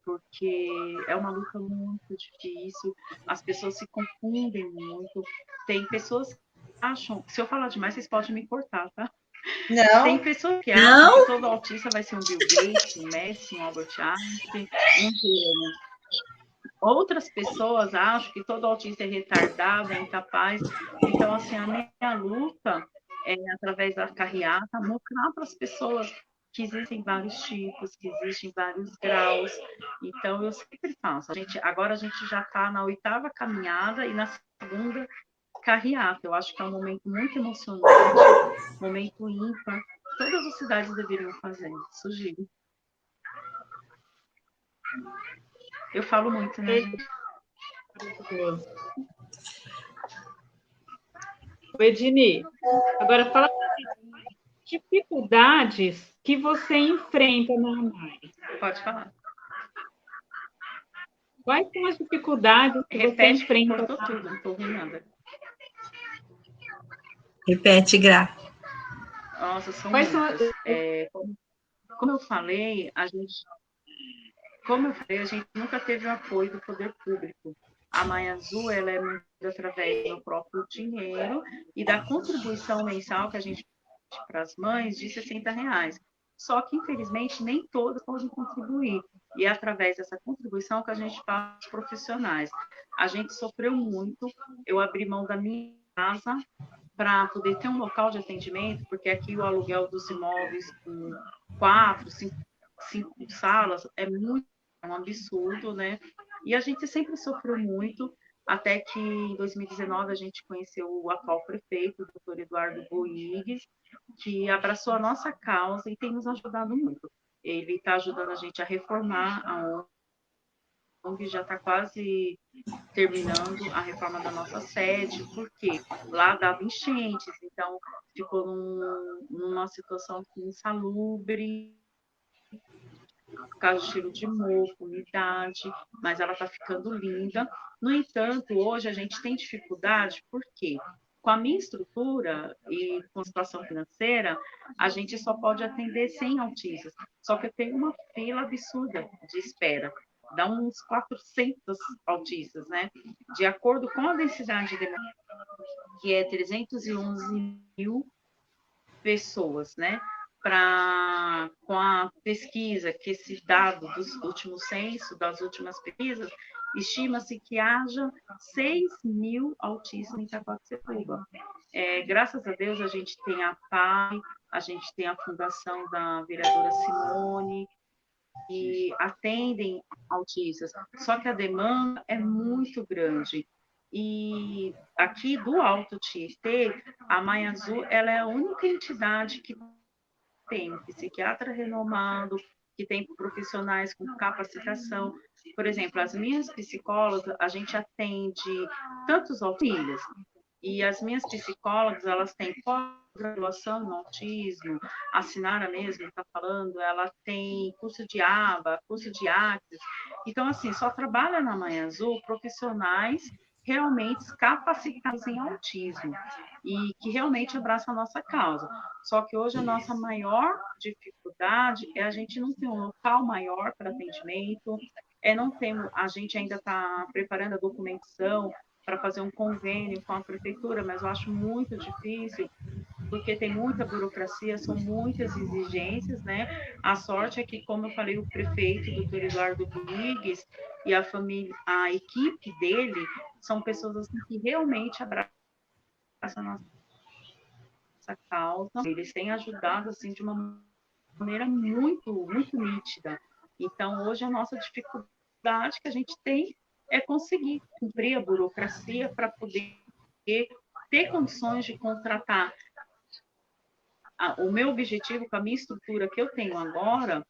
porque é uma luta muito difícil, as pessoas se confundem muito, tem pessoas que acham, se eu falar demais, vocês podem me cortar, tá? Tem Não, pessoas que acham que todo autista vai ser um Bill Gates, um Messi, um Albert Einstein, um gênio. Outras pessoas acham que todo autista é retardado, é incapaz. Então, assim, a minha luta é, através da carreata, mostrar para as pessoas que existem vários tipos, que existem vários graus. Então, eu sempre faço. Agora a gente já está na 8ª caminhada e na 2ª carreata. Eu acho que é um momento muito emocionante, momento ímpar. Todas as cidades deveriam fazer, sugiro. Eu falo muito, né, gente? O Edni, agora fala dificuldades que você enfrenta na AMAI. Pode falar. Quais são as dificuldades que você enfrenta? Cortou tudo, não estou ouvindo nada. Repete, Gra. Nossa, são muitas. Como eu falei, a gente nunca teve o apoio do poder público. A Mãe Azul, ela é muito através do próprio dinheiro e da contribuição mensal que a gente faz para as mães de R$60. Só que, infelizmente, nem todas podem contribuir. E é através dessa contribuição que a gente faz os profissionais. A gente sofreu muito. Eu abri mão da minha casa para poder ter um local de atendimento, porque aqui o aluguel dos imóveis com 4, 5 salas é um absurdo, né? E a gente sempre sofreu muito, até que em 2019 a gente conheceu o atual prefeito, o doutor Eduardo Boigues, que abraçou a nossa causa e tem nos ajudado muito. Ele está ajudando a gente a reformar a ONG, já está quase terminando a reforma da nossa sede, porque lá dava enchentes, então ficou numa situação insalubre, por causa do cheiro de mofo, umidade, mas ela está ficando linda. No entanto, hoje a gente tem dificuldade, porque com a minha estrutura e com a situação financeira, a gente só pode atender 100 autistas. Só que eu tenho uma fila absurda de espera. Dá uns 400 autistas, né? De acordo com a densidade demográfica que é 311 mil pessoas, né? Com a pesquisa, que esse dado dos últimos censos, das últimas pesquisas, estima-se que haja 6 mil autistas em Itacoaticetuba. Graças a Deus, a gente tem a PAI, a gente tem a fundação da vereadora Simone, que atendem autistas, só que a demanda é muito grande. E aqui do Alto Tietê, a Mãe Azul, ela é a única entidade que tem um psiquiatra renomado, que tem profissionais com capacitação. Por exemplo, as minhas psicólogas, a gente atende tantos autistas, e as minhas psicólogas, elas têm pós-graduação no autismo, a Sinara mesmo está falando, ela tem curso de ABA, curso de ACTS. Então, assim, só trabalha na Mãe Azul profissionais realmente capacitados em autismo e que realmente abraçam a nossa causa. Só que hoje a nossa maior dificuldade é a gente não ter um local maior para atendimento, a gente ainda está preparando a documentação para fazer um convênio com a prefeitura, mas eu acho muito difícil, porque tem muita burocracia, são muitas exigências, né? A sorte é que, como eu falei, o prefeito, o doutor Eduardo Rodrigues, e a família, a equipe dele, são pessoas assim, que realmente abraçam a nossa causa. Eles têm ajudado assim, de uma maneira muito, muito nítida. Então, hoje, a nossa dificuldade que a gente tem é conseguir cumprir a burocracia para poder ter condições de contratar. O meu objetivo com a minha estrutura que eu tenho agora,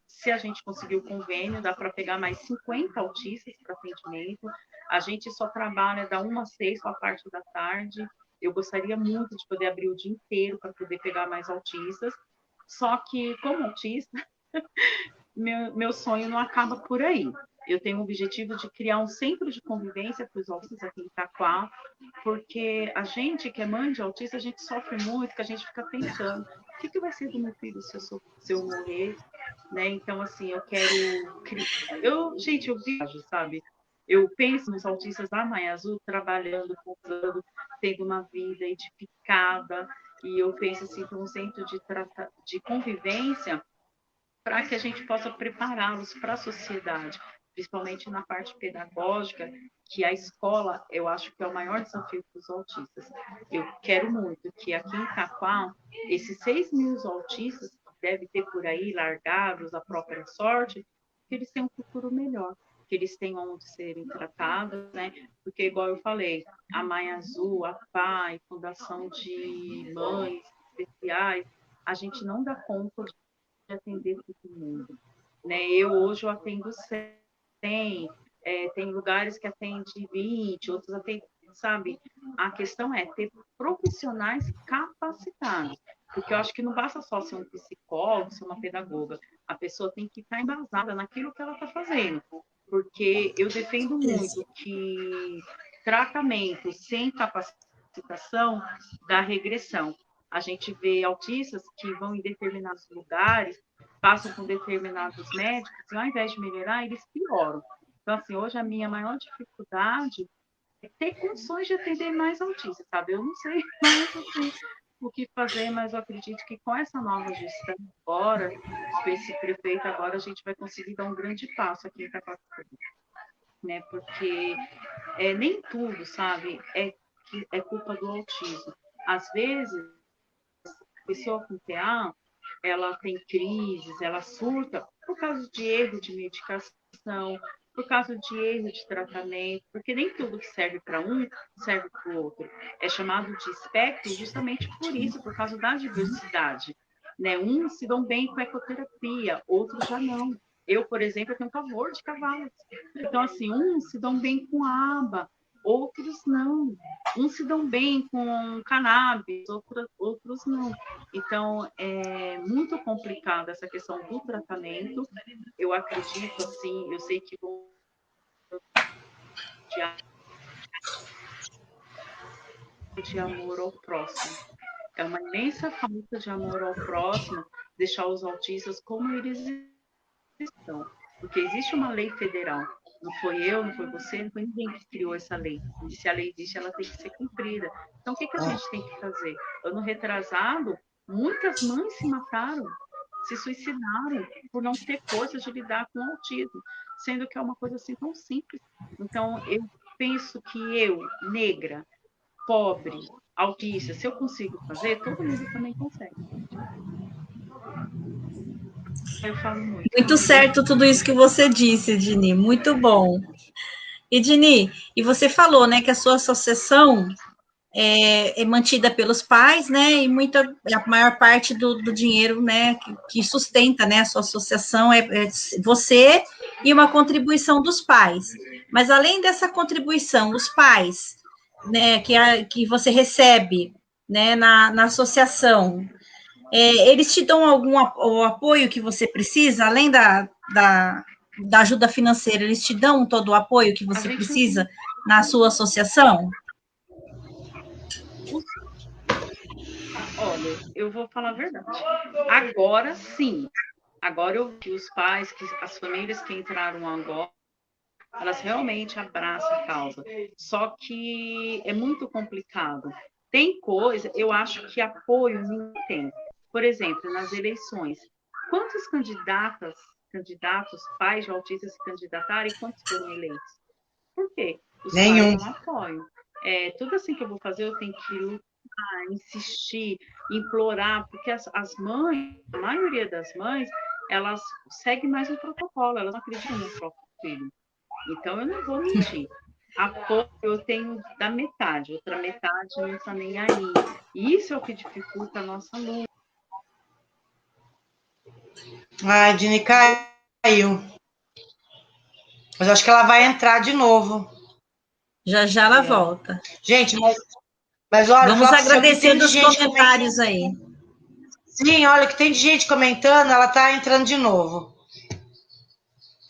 se a gente conseguir o convênio, dá para pegar mais 50 autistas para atendimento. A gente só trabalha da 1 às 6 com a parte da tarde. Eu gostaria muito de poder abrir o dia inteiro para poder pegar mais autistas. Só que, como autista, meu sonho não acaba por aí. Eu tenho o objetivo de criar um centro de convivência para os autistas aqui em Itaquá, porque a gente que é mãe de autista, a gente sofre muito, que a gente fica pensando, o que vai ser do meu filho se eu morrer? Né? Então, assim, eu quero criar... eu viajo, sabe? Eu penso nos autistas da Mãe Azul trabalhando, pousando, tendo uma vida edificada, e eu penso assim, para um centro de convivência para que a gente possa prepará-los para a sociedade, principalmente na parte pedagógica, que a escola, eu acho que é o maior desafio para os autistas. Eu quero muito que aqui em Itaquá, esses 6 mil autistas que deve ter por aí, largados à própria sorte, que eles tenham um futuro melhor, que eles tenham onde serem tratados, né? Porque, igual eu falei, a Mãe Azul, a PAI, Fundação de Mães Especiais, a gente não dá conta de atender todo mundo, né? Hoje eu atendo 100, tem lugares que atende 20, outros atendem, sabe? A questão é ter profissionais capacitados, porque eu acho que não basta só ser um psicólogo, ser uma pedagoga, a pessoa tem que estar embasada naquilo que ela está fazendo, porque eu defendo muito que tratamento sem capacitação dá regressão. A gente vê autistas que vão em determinados lugares, passam com determinados médicos, e ao invés de melhorar, eles pioram. Então, assim, hoje a minha maior dificuldade é ter condições de atender mais autistas, sabe? Eu não sei mais o que fazer, mas eu acredito que com essa nova gestão agora, com esse prefeito agora, a gente vai conseguir dar um grande passo aqui em Itacoaticetuba, né? Porque nem tudo, sabe, é culpa do autismo. Às vezes, a pessoa com TEA, ela tem crises, ela surta por causa de erro de medicação, por causa de erro de tratamento, porque nem tudo que serve para um serve para o outro. É chamado de espectro justamente por isso, por causa da diversidade. Né? Uns se dão bem com ecoterapia, outros já não. Eu, por exemplo, eu tenho pavor de cavalos. Então, assim, uns se dão bem com aba, outros não. Uns se dão bem com cannabis, outros não. Então, é muito complicada essa questão do tratamento. Eu acredito, assim, eu sei que vão de amor ao próximo. É uma imensa falta de amor ao próximo deixar os autistas como eles estão. Porque existe uma lei federal Não foi eu, não foi você, não foi ninguém que criou essa lei. E se a lei existe, ela tem que ser cumprida. Então, o que, que a gente tem que fazer? Ano retrasado, muitas mães se mataram, se suicidaram por não ter força de lidar com o autismo, sendo que é uma coisa assim tão simples. Então, eu penso que eu, negra, pobre, autista, se eu consigo fazer, todo mundo também consegue. Eu falo muito. Muito certo tudo isso que você disse, Edni, muito bom. Edni, e você falou, né, que a sua associação é mantida pelos pais, né, e a maior parte do dinheiro, né, que sustenta, né, a sua associação é você e uma contribuição dos pais. Mas além dessa contribuição, os pais, né, que você recebe, né, na associação, eles te dão o apoio que você precisa, além da ajuda financeira, eles te dão todo o apoio que você precisa na sua associação? Olha, eu vou falar a verdade. Agora sim. Agora eu vi os pais, as famílias que entraram agora, elas realmente abraçam a causa. Só que é muito complicado. Tem coisa, eu acho que apoio ninguém tem. Por exemplo, nas eleições, quantos candidatos, pais de autistas se candidataram e quantos foram eleitos? Por quê? Os Nenhum. pais não apoiam. Tudo assim que eu vou fazer, eu tenho que lutar, insistir, implorar, porque as mães, a maioria das mães, elas seguem mais o protocolo, elas não acreditam no próprio filho. Então, eu não vou mentir. Apoio eu tenho da metade, outra metade não está nem aí. Isso é o que dificulta a nossa luta. Ai, Dini caiu. Mas acho que ela vai entrar de novo. Já já ela volta. Gente, mas olha, vamos agradecer dos comentários aí. Sim, olha, que tem de gente comentando, ela tá entrando de novo.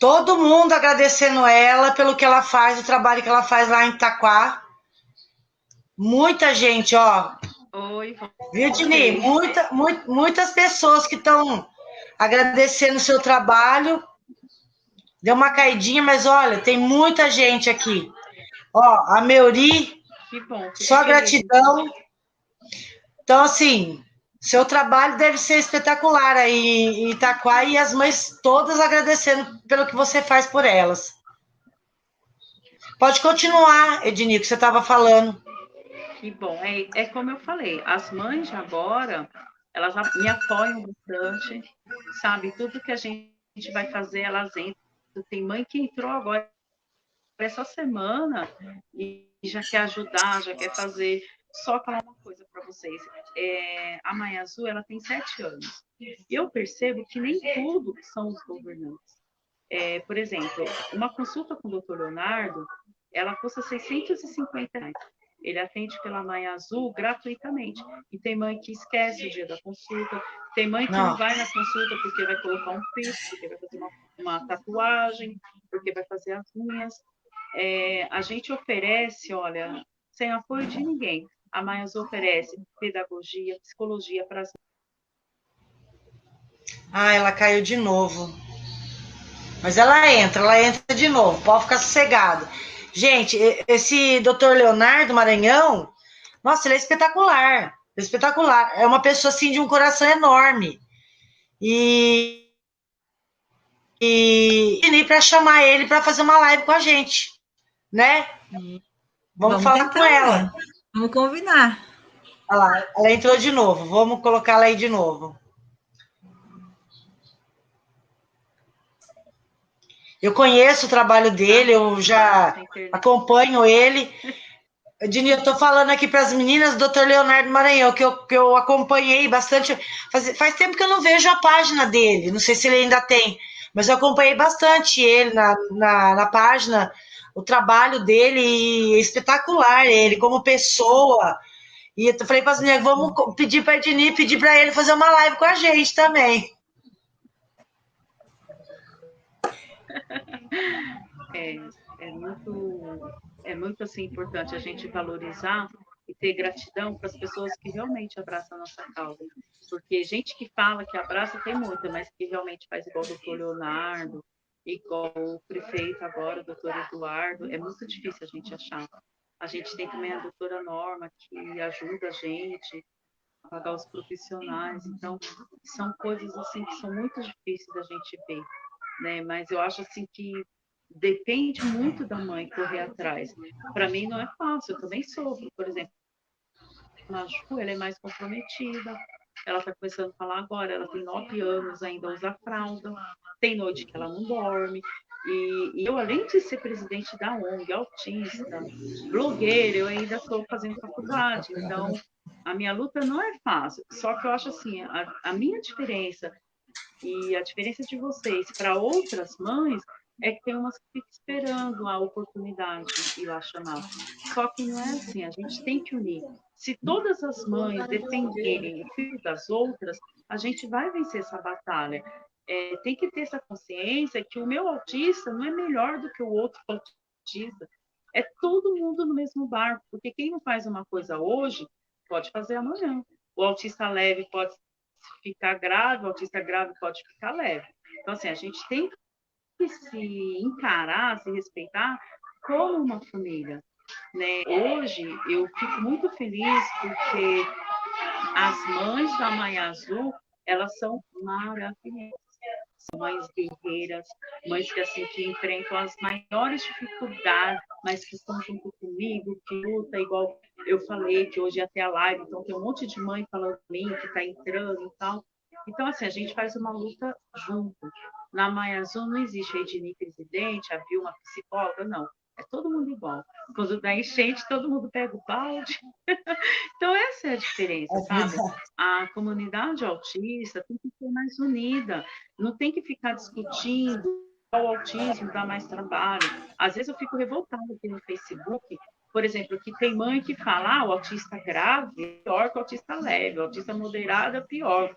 Todo mundo agradecendo ela pelo que ela faz, o trabalho que ela faz lá em Itaquá. Muita gente, ó. Oi, viu, Dini? Muitas pessoas que estão agradecendo o seu trabalho. Deu uma caidinha, mas olha, tem muita gente aqui. Ó, a Meuri, que bom, só gratidão. Então, assim, seu trabalho deve ser espetacular aí em Itaquá e as mães todas agradecendo pelo que você faz por elas. Pode continuar, Edni, que você estava falando. Que bom. É como eu falei, as mães de agora, elas me apoiam bastante, sabe? Tudo que a gente vai fazer, elas entram. Tem mãe que entrou agora essa semana e já quer ajudar, já quer fazer. Só falar uma coisa para vocês. A Mãe Azul, ela tem 7 anos. E eu percebo que nem tudo são os governantes. Por exemplo, uma consulta com o Dr. Leonardo, ela custa R$650. Ele atende pela Mãe Azul gratuitamente. E tem mãe que esquece o dia da consulta, tem mãe que não vai na consulta porque vai colocar um piercing, porque vai fazer uma tatuagem, porque vai fazer as unhas. A gente oferece, olha, sem apoio de ninguém. A Mãe Azul oferece pedagogia, psicologia para as... ela caiu de novo. Mas ela entra de novo, pode ficar sossegado. Gente, esse doutor Leonardo Maranhão, nossa, ele é espetacular. Espetacular. É uma pessoa assim de um coração enorme. E para chamar ele para fazer uma live com a gente, né? Vamos falar com ela. Né? Vamos combinar. Olha lá, ela entrou de novo. Vamos colocar ela aí de novo. Eu conheço o trabalho dele, eu já acompanho ele. Dini, eu estou falando aqui para as meninas do Dr. Leonardo Maranhão, que eu acompanhei bastante. Faz tempo que eu não vejo a página dele, não sei se ele ainda tem, mas eu acompanhei bastante ele na página, o trabalho dele, e é espetacular ele, como pessoa. E eu falei para as meninas, vamos pedir para a Dini, pedir para ele fazer uma live com a gente também. É muito assim, importante a gente valorizar e ter gratidão para as pessoas que realmente abraçam a nossa causa. Porque gente que fala que abraça tem muita, mas que realmente faz igual o doutor Leonardo, igual o prefeito agora, o doutor Eduardo, é muito difícil a gente achar. A gente tem também a doutora Norma, que ajuda a gente a pagar os profissionais. Então, são coisas assim que são muito difíceis da gente ver, né? Mas eu acho assim que depende muito da mãe correr atrás. Para mim não é fácil, eu também sofro. Por exemplo, a Maju, ela é mais comprometida, ela está começando a falar agora, ela tem 9 anos, ainda usa fralda, tem noite que ela não dorme. E eu, além de ser presidente da ONG, autista, blogueira, eu ainda estou fazendo faculdade. Então, a minha luta não é fácil. Só que eu acho assim, a minha diferença e a diferença de vocês para outras mães é que tem umas que ficam esperando a oportunidade de ir lá chamar. Só que não é assim, a gente tem que unir. Se todas as mães defenderem o filho das outras, a gente vai vencer essa batalha. Tem que ter essa consciência que o meu autista não é melhor do que o outro autista. É todo mundo no mesmo barco, porque quem não faz uma coisa hoje, pode fazer amanhã. O autista leve pode ficar grave, o autista grave pode ficar leve. Então, assim, a gente tem que se encarar, se respeitar como uma família, né? Hoje, eu fico muito feliz porque as mães da Maia Azul, elas são maravilhosas. São mães guerreiras, mães que, assim, que enfrentam as maiores dificuldades, mas que estão junto comigo, que luta igual eu falei, que hoje é até a live, então tem um monte de mãe falando para mim, que está entrando e tal. Então, assim, a gente faz uma luta junto. Na Maia Azul não existe a Edni presidente, a Vilma psicóloga, não. É todo mundo igual. Quando dá enchente, todo mundo pega o balde. Então, essa é a diferença, sabe? A comunidade autista tem que ser mais unida. Não tem que ficar discutindo qual autismo dá mais trabalho. Às vezes eu fico revoltada aqui no Facebook, por exemplo, que tem mãe que fala, o autista grave é pior que o autista leve, o autista moderado é pior.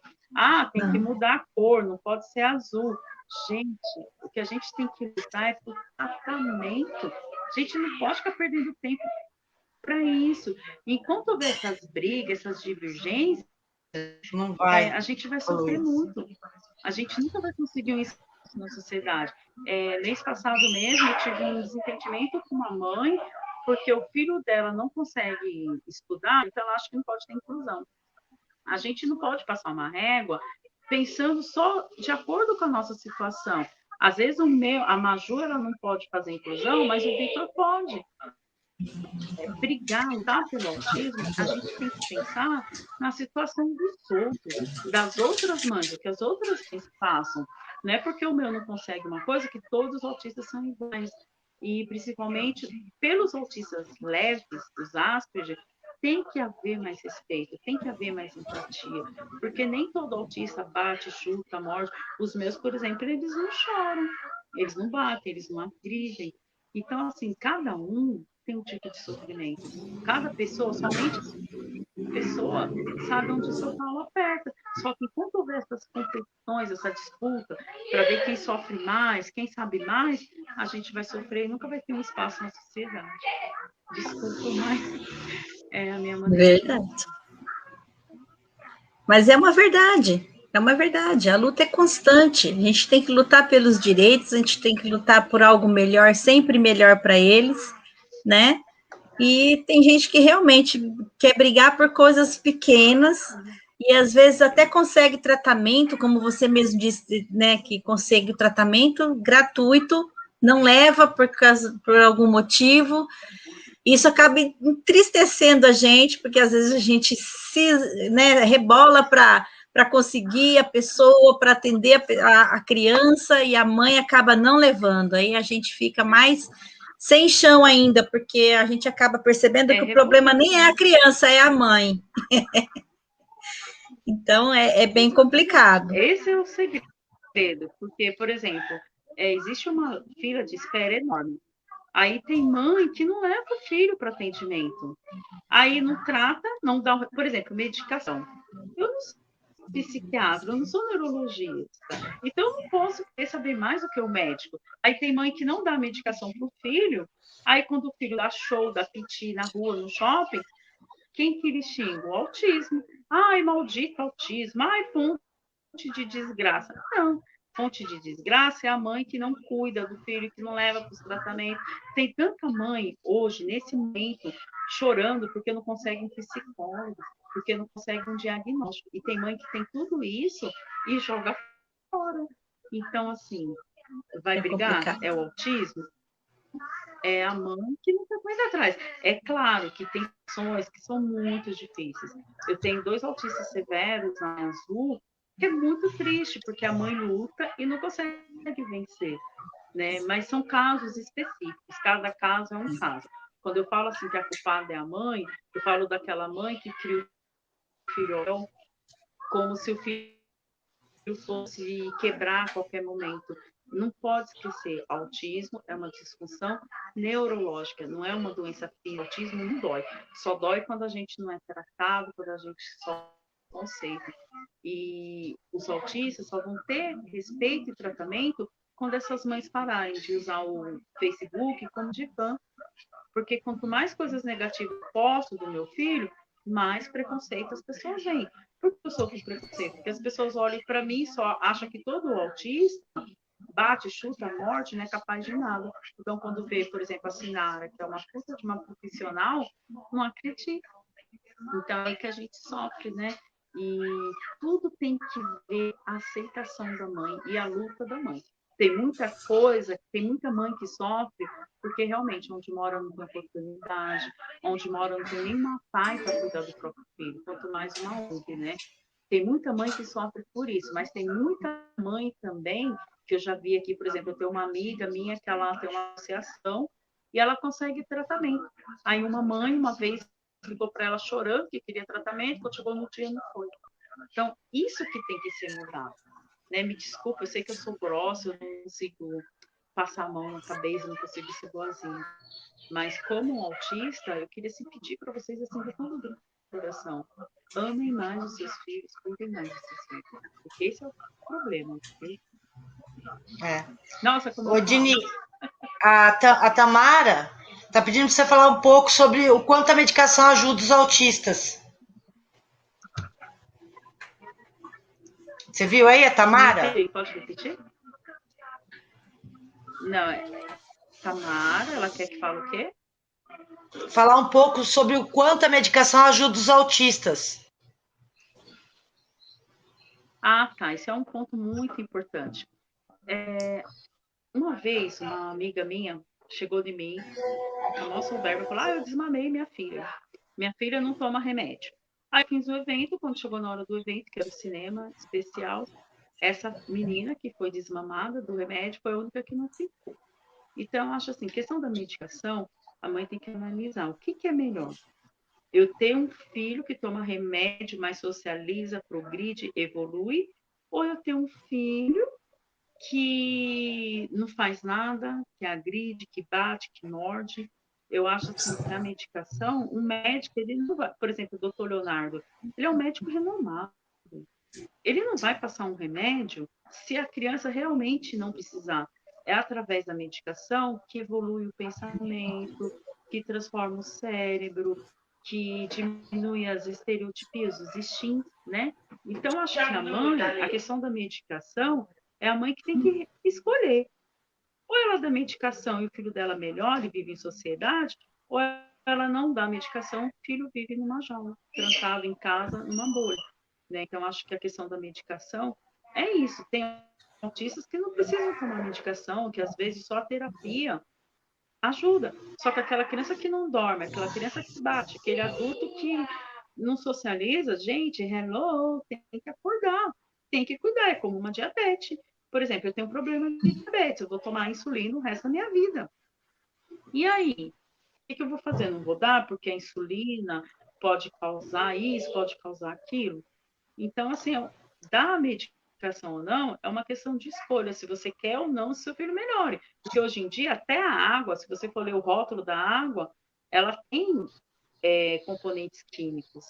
Tem que mudar a cor, não pode ser azul. Gente, o que a gente tem que lutar é por tratamento. A gente não pode ficar perdendo tempo para isso. Enquanto houver essas brigas, essas divergências, não vai. A gente vai sofrer muito. A gente nunca vai conseguir um espaço na sociedade. Mês passado mesmo, eu tive um desentendimento com uma mãe, porque o filho dela não consegue estudar, então ela acha que não pode ter inclusão. A gente não pode passar uma régua pensando só de acordo com a nossa situação. Às vezes a Maju ela não pode fazer inclusão, mas o Vitor pode. Brigar, lutar pelo autismo, a gente tem que pensar na situação dos outros, das outras mães, o que as outras mães passam. Não é porque o meu não consegue uma coisa que todos os autistas são iguais. E, principalmente, pelos autistas leves, os Asperger, tem que haver mais respeito, tem que haver mais empatia, porque nem todo autista bate, chuta, morde. Os meus, por exemplo, eles não choram, eles não batem, eles não agridem. Então, assim, cada um tem um tipo de sofrimento. Cada pessoa, somente a pessoa sabe onde o seu calo aperta. Só que enquanto houver essas competições, essa disputa, para ver quem sofre mais, quem sabe mais, a gente vai sofrer e nunca vai ter um espaço na sociedade. Desculpa, mas é a minha maneira. Verdade. Mas é uma verdade. É uma verdade, a luta é constante, a gente tem que lutar pelos direitos, a gente tem que lutar por algo melhor, sempre melhor para eles, né? E tem gente que realmente quer brigar por coisas pequenas, e às vezes até consegue tratamento, como você mesmo disse, né, que consegue o tratamento gratuito, não leva por algum motivo. Isso acaba entristecendo a gente, porque às vezes a gente rebola para conseguir a pessoa, para atender a criança, e a mãe acaba não levando. Aí a gente fica mais sem chão ainda, porque a gente acaba percebendo que o problema nem é a criança, é a mãe. Então, é bem complicado. Esse é o segredo, porque, por exemplo, existe uma fila de espera enorme. Aí tem mãe que não leva o filho para atendimento. Aí não trata, não dá, por exemplo, medicação. Eu não sou psiquiatra, eu não sou neurologista. Então, eu não posso querer saber mais do que o médico. Aí tem mãe que não dá medicação para o filho. Aí, quando o filho dá show, dá piti na rua, no shopping, quem que eles xingam? O autismo. Ai, maldito autismo. Ai, fonte de desgraça. Não. fonte de desgraça é a mãe que não cuida do filho, que não leva para os tratamentos. Tem tanta mãe hoje, nesse momento, chorando porque não consegue um psicólogo, porque não consegue um diagnóstico. E tem mãe que tem tudo isso e joga fora. Então, assim, vai brigar? complicado. É o autismo? É a mãe que não está correndo atrás. É claro que tem situações que são muito difíceis. Eu tenho 2 autistas severos na Azul, que é muito triste, porque a mãe luta e não consegue vencer, né? Mas são casos específicos, cada caso é um caso. Quando eu falo assim que a culpada é a mãe, eu falo daquela mãe que cria o filho como se o filho fosse quebrar a qualquer momento. Não pode esquecer, autismo é uma disfunção neurológica, não é uma doença física. Autismo não dói, só dói quando a gente não é tratado, quando a gente só conceito. E os autistas só vão ter respeito e tratamento quando essas mães pararem de usar o Facebook como de fã, porque quanto mais coisas negativas eu posto do meu filho, mais preconceito as pessoas veem. Por que eu sofro preconceito? Porque as pessoas olham para mim e só acham que todo autista bate, chuta, morte, não é capaz de nada. Então, quando vê, por exemplo, a Sinara, que é uma puta de uma profissional, não acredita. Então, é aí que a gente sofre, né? E tudo tem que ver a aceitação da mãe e a luta da mãe. Tem muita coisa, tem muita mãe que sofre, porque realmente onde mora não tem oportunidade, onde mora não tem nenhuma pai para cuidar do próprio filho, quanto mais uma ONG, né? Tem muita mãe que sofre por isso, mas tem muita mãe também, que eu já vi aqui, por exemplo, eu tenho uma amiga minha que ela tem uma associação e ela consegue tratamento. Aí uma mãe, uma vez, ligou para ela chorando que queria tratamento, quando chegou no dia não foi. Então, isso que tem que ser mudado. Né? Me desculpa, eu sei que eu sou grossa, eu não consigo passar a mão na cabeça, não consigo ser boazinha. Mas como autista, eu queria se pedir para vocês assim, do fundo do coração, amem mais os seus filhos, cuidem mais dos seus filhos. Porque esse é o problema. Okay? É. Nossa, como Ô, eu falo. Dini, a Tamara está pedindo para você falar um pouco sobre o quanto a medicação ajuda os autistas. Você viu aí a Tamara? Pode repetir? Não, é Tamara, ela quer que fale o quê? Falar um pouco sobre o quanto a medicação ajuda os autistas. Ah, tá. Isso é um ponto muito importante. Uma vez, uma amiga minha chegou de mim, a nossa Alberta, falou: eu desmamei minha filha. Minha filha não toma remédio. Aí fiz o evento, quando chegou na hora do evento, que era o cinema especial, essa menina que foi desmamada do remédio foi a única que não ficou. Então, eu acho assim, questão da medicação, a mãe tem que analisar o que é melhor. Eu ter um filho que toma remédio, mas socializa, progride, evolui, ou eu ter um filho que não faz nada, que agride, que bate, que morde. Eu acho assim que a medicação, um médico, ele não vai, por exemplo, o doutor Leonardo, ele é um médico renomado. Ele não vai passar um remédio se a criança realmente não precisar. É através da medicação que evolui o pensamento, que transforma o cérebro, que diminui as estereotipias, os instintos, né? Então, acho que a mãe, a questão da medicação, é a mãe que tem que escolher. Ou ela dá medicação e o filho dela melhora e vive em sociedade, ou ela não dá medicação, o filho vive numa jaula, trancado em casa, numa bolha. Né? Então, acho que a questão da medicação é isso. Tem autistas que não precisam tomar medicação, que às vezes só a terapia ajuda. Só que aquela criança que não dorme, aquela criança que bate, aquele adulto que não socializa, gente, hello, tem que acordar, tem que cuidar, é como uma diabetes. Por exemplo, eu tenho um problema de diabetes, eu vou tomar insulina o resto da minha vida. E aí? O que eu vou fazer? Não vou dar porque a insulina pode causar isso, pode causar aquilo? Então, assim, dar a medicação ou não é uma questão de escolha, se você quer ou não que seu filho melhore. Porque hoje em dia, até a água, se você for ler o rótulo da água, ela tem componentes químicos.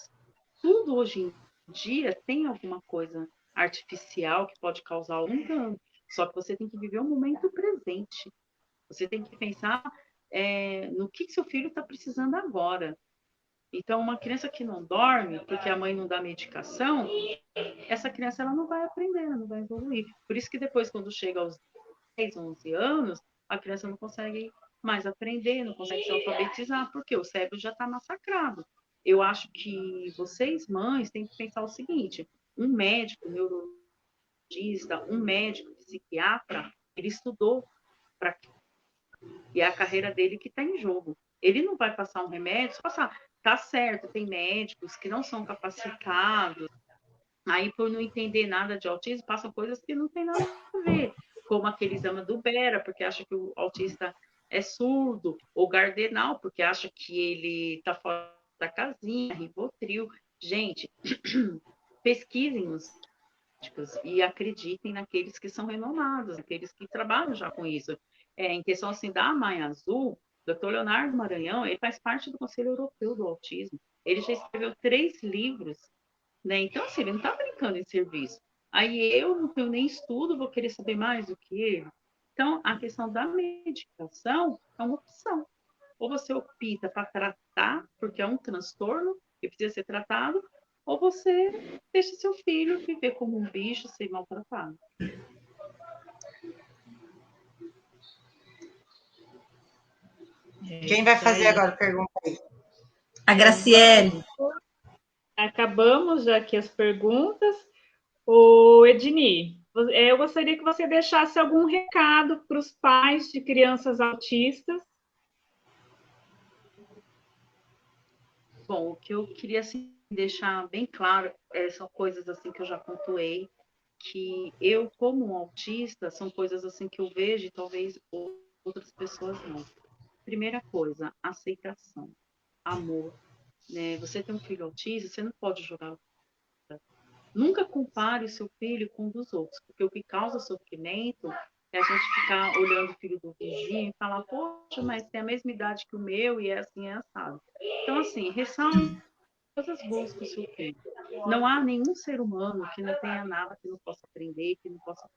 Tudo hoje em dia tem alguma coisa artificial que pode causar algum dano. Só que você tem que viver o momento presente. Você tem que pensar no que seu filho está precisando agora. Então, uma criança que não dorme, porque a mãe não dá medicação, essa criança ela não vai aprender, ela não vai evoluir. Por isso que depois, quando chega aos 10, 11 anos, a criança não consegue mais aprender, não consegue se alfabetizar, porque o cérebro já está massacrado. Eu acho que vocês, mães, têm que pensar o seguinte: um médico neurologista, um médico psiquiatra, ele estudou para e é a carreira dele que está em jogo. Ele não vai passar um remédio, só passar. Tá certo, tem médicos que não são capacitados, aí por não entender nada de autismo, passam coisas que não tem nada a ver, como aquele exame do Bera, porque acha que o autista é surdo, ou Gardenal, porque acha que ele está fora da casinha, Rivotril. Gente, pesquisem os médicos e acreditem naqueles que são renomados, aqueles que trabalham já com isso. Em questão assim da Maia Azul, o Dr. Leonardo Maranhão, ele faz parte do Conselho Europeu do Autismo. Ele já escreveu 3 livros, né? Então, assim, ele não está brincando em serviço. Aí eu não tenho nem estudo, vou querer saber mais do que ele. Então, a questão da medicação é uma opção. Ou você opta para tratar, porque é um transtorno que precisa ser tratado, ou você deixa seu filho viver como um bicho, ser maltratado. Quem vai fazer agora a pergunta aí? A Graciele. Acabamos já aqui as perguntas. O Edni, eu gostaria que você deixasse algum recado para os pais de crianças autistas. Bom, o que eu queria assim, deixar bem claro são coisas assim que eu já pontuei, que eu, como um autista, são coisas assim que eu vejo e talvez outras pessoas não. Primeira coisa, aceitação, amor. Né? Você tem um filho autista, você não pode jogar. Nunca compare o seu filho com um dos outros, porque o que causa sofrimento é a gente ficar olhando o filho do vizinho e falar, poxa, mas tem a mesma idade que o meu e é assim, é assado. Então, assim, ressalve coisas boas com o seu filho. Não há nenhum ser humano que não tenha nada que não possa aprender, que não possa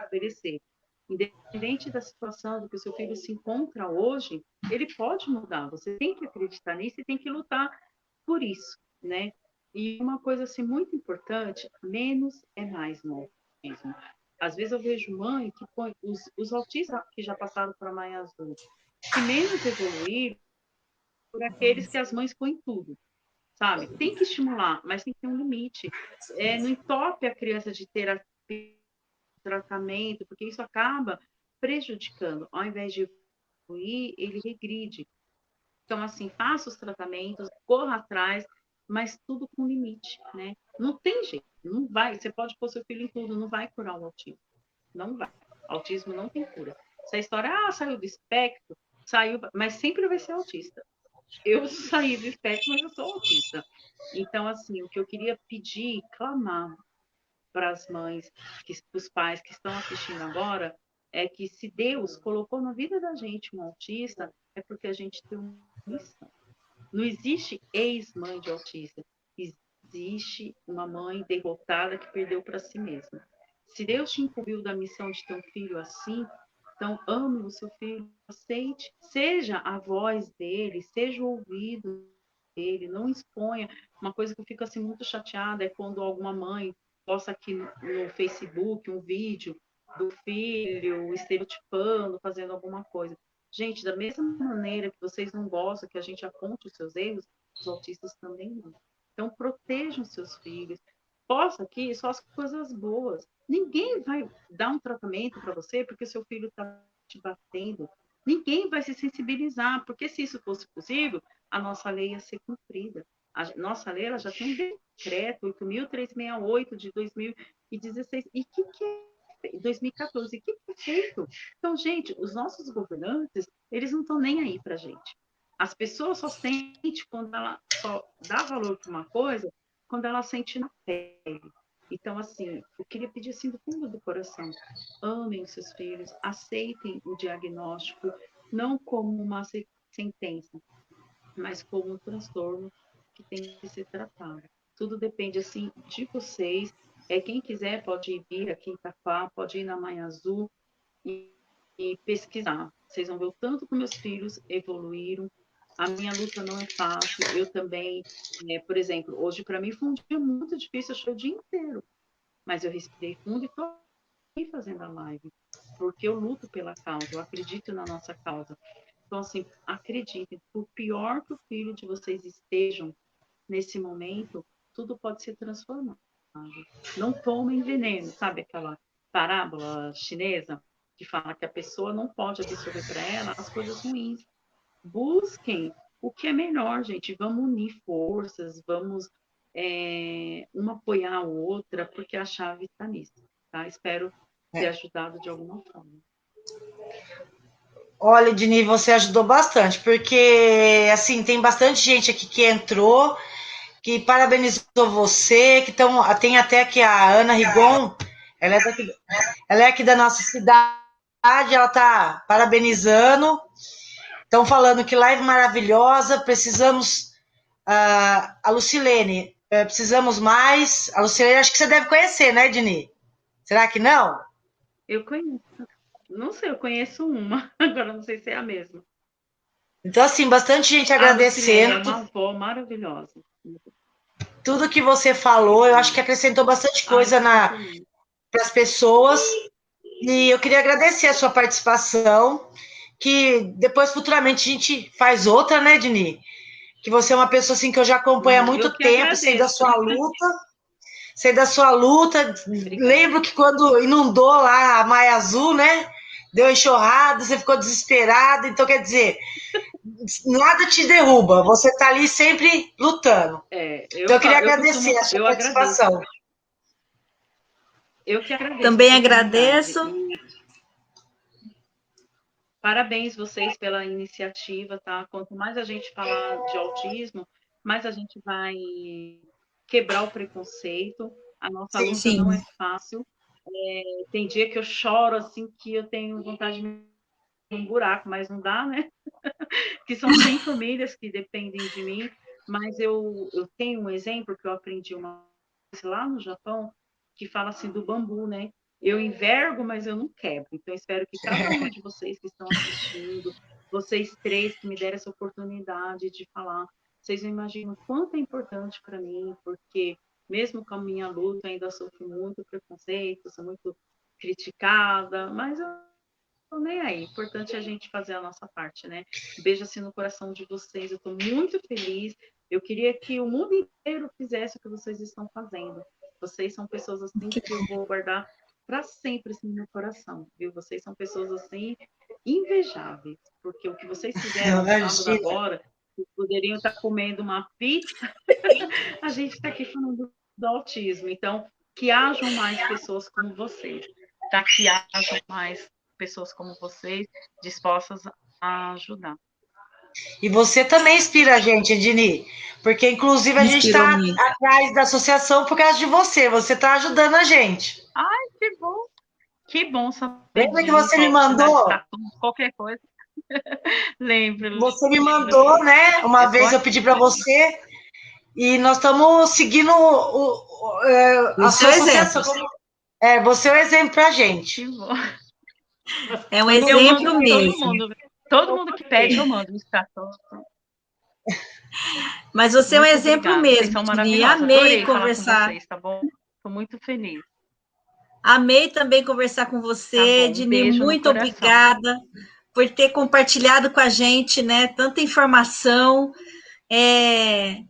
oferecer. Independente da situação do que o seu filho se encontra hoje, ele pode mudar. Você tem que acreditar nisso e tem que lutar por isso, né? E uma coisa assim muito importante, menos é mais no autismo. Às vezes eu vejo mãe que põe os autistas que já passaram para a Mãe Azul, que menos evoluíram por aqueles que as mães põem tudo, sabe? Tem que estimular, mas tem que ter um limite. Não entope a criança de terapia, tratamento, porque isso acaba prejudicando. Ao invés de evoluir, ele regride. Então, assim, faça os tratamentos, corra atrás, mas tudo com limite, né? Não tem jeito, não vai. Você pode pôr seu filho em tudo, não vai curar o autismo. Não vai. Autismo não tem cura. Essa história, saiu do espectro, saiu, mas sempre vai ser autista. Eu saí do espectro, mas eu sou autista. Então, assim, o que eu queria pedir, clamar para as mães, para os pais que estão assistindo agora, é que se Deus colocou na vida da gente um autista, é porque a gente tem uma missão. Não existe ex-mãe de autista. Existe uma mãe derrotada que perdeu para si mesma. Se Deus te incumbiu da missão de ter um filho assim, então ame o seu filho, aceite, seja a voz dele, seja o ouvido dele, não exponha. Uma coisa que eu fico assim muito chateada é quando alguma mãe posta aqui no Facebook um vídeo do filho estereotipando, fazendo alguma coisa. Gente, da mesma maneira que vocês não gostam que a gente aponte os seus erros, os autistas também não. Então, protejam seus filhos. Posta aqui só as coisas boas. Ninguém vai dar um tratamento para você porque seu filho está te batendo. Ninguém vai se sensibilizar, porque se isso fosse possível, a nossa lei ia ser cumprida. A nossa lei ela já tem um decreto 8.368 de 2016. E o que é 2014? O que é feito? Então, gente, os nossos governantes, eles não estão nem aí para a gente. As pessoas só sentem quando ela só dá valor para uma coisa, quando ela sente na pele. Então, assim, eu queria pedir assim do fundo do coração, amem os seus filhos, aceitem o diagnóstico, não como uma sentença, mas como um transtorno que tem que ser tratado. Tudo depende, assim, de vocês. Quem quiser pode vir aqui em Itaquá, pode ir na Mãe Azul e pesquisar. Vocês vão ver o tanto que meus filhos evoluíram, A minha luta não é fácil. Eu também, por exemplo, hoje para mim foi um dia muito difícil, eu chorei o dia inteiro. Mas eu respirei fundo e estou aqui fazendo a live. Porque eu luto pela causa, eu acredito na nossa causa. Então, assim, acreditem, por pior que o filho de vocês estejam nesse momento, tudo pode ser transformado. Não tomem veneno, sabe aquela parábola chinesa que fala que a pessoa não pode absorver para ela as coisas ruins. Busquem o que é melhor, gente. Vamos unir forças, vamos uma apoiar a outra, porque a chave está nisso, tá? Espero ter ajudado de alguma forma. Olha, Dini, você ajudou bastante, porque, assim, tem bastante gente aqui que entrou, que parabenizou você, que tem até que a Ana Rigon, ela é aqui da nossa cidade, ela tá parabenizando, estão falando que live maravilhosa, precisamos, a Lucilene, precisamos mais, a Lucilene acho que você deve conhecer, né, Dini? Será que não? Eu conheço. Não sei, eu conheço uma, agora não sei se é a mesma. Então, assim, bastante gente agradecendo. A Lucilene é uma avó maravilhosa. Tudo que você falou, eu acho que acrescentou bastante coisa para as pessoas. E eu queria agradecer a sua participação, que depois, futuramente, a gente faz outra, né, Dini? Que você é uma pessoa assim que eu já acompanho há muito tempo, sei da sua luta. Lembro que quando inundou lá a Maia Azul, né? Deu enxurrada, você ficou desesperada. Então, quer dizer, nada te derruba. Você está ali sempre lutando. Então, eu queria agradecer a sua participação. Eu que agradeço. Também agradeço. Parabéns vocês pela iniciativa, tá? Quanto mais a gente falar de autismo, mais a gente vai quebrar o preconceito. A nossa luta não é fácil. Tem dia que eu choro, assim, que eu tenho vontade de me um buraco, mas não dá, né? Que são 100 famílias que dependem de mim. Mas eu tenho um exemplo que eu aprendi uma vez lá no Japão, que fala assim do bambu, né? Eu envergo, mas eu não quebro. Então, espero que cada um de vocês que estão assistindo, vocês três que me deram essa oportunidade de falar, vocês não imaginam o quanto é importante para mim, porque mesmo com a minha luta, ainda sofro muito preconceito, sou muito criticada, mas eu não tô nem aí. Importante é a gente fazer a nossa parte, né? Beijo assim no coração de vocês. Eu estou muito feliz. Eu queria que o mundo inteiro fizesse o que vocês estão fazendo. Vocês são pessoas assim que eu vou guardar para sempre assim, no meu coração, viu? Vocês são pessoas assim invejáveis, porque o que vocês fizeram sábado agora, vocês poderiam estar comendo uma pizza. A gente está aqui falando do autismo, então que hajam mais pessoas como vocês, tá? Que hajam mais pessoas como vocês dispostas a ajudar. E você também inspira a gente, Dini, porque inclusive a gente está atrás da associação por causa de você. Você está ajudando a gente. Ai, que bom! Que bom saber. Lembra que você me mandou? Qualquer coisa. Lembro. Você me mandou, né? Uma vez eu pedi para você e nós estamos seguindo a sua associação. Você é o exemplo para a gente. Que bom. É um exemplo mesmo. Todo mundo que pede, eu mando um extrator. Mas você é um exemplo mesmo, Dini. Amei conversar. Com vocês, tá bom? Estou muito feliz. Amei também conversar com você, tá Dini. Muito obrigada por ter compartilhado com a gente, né? Tanta informação. É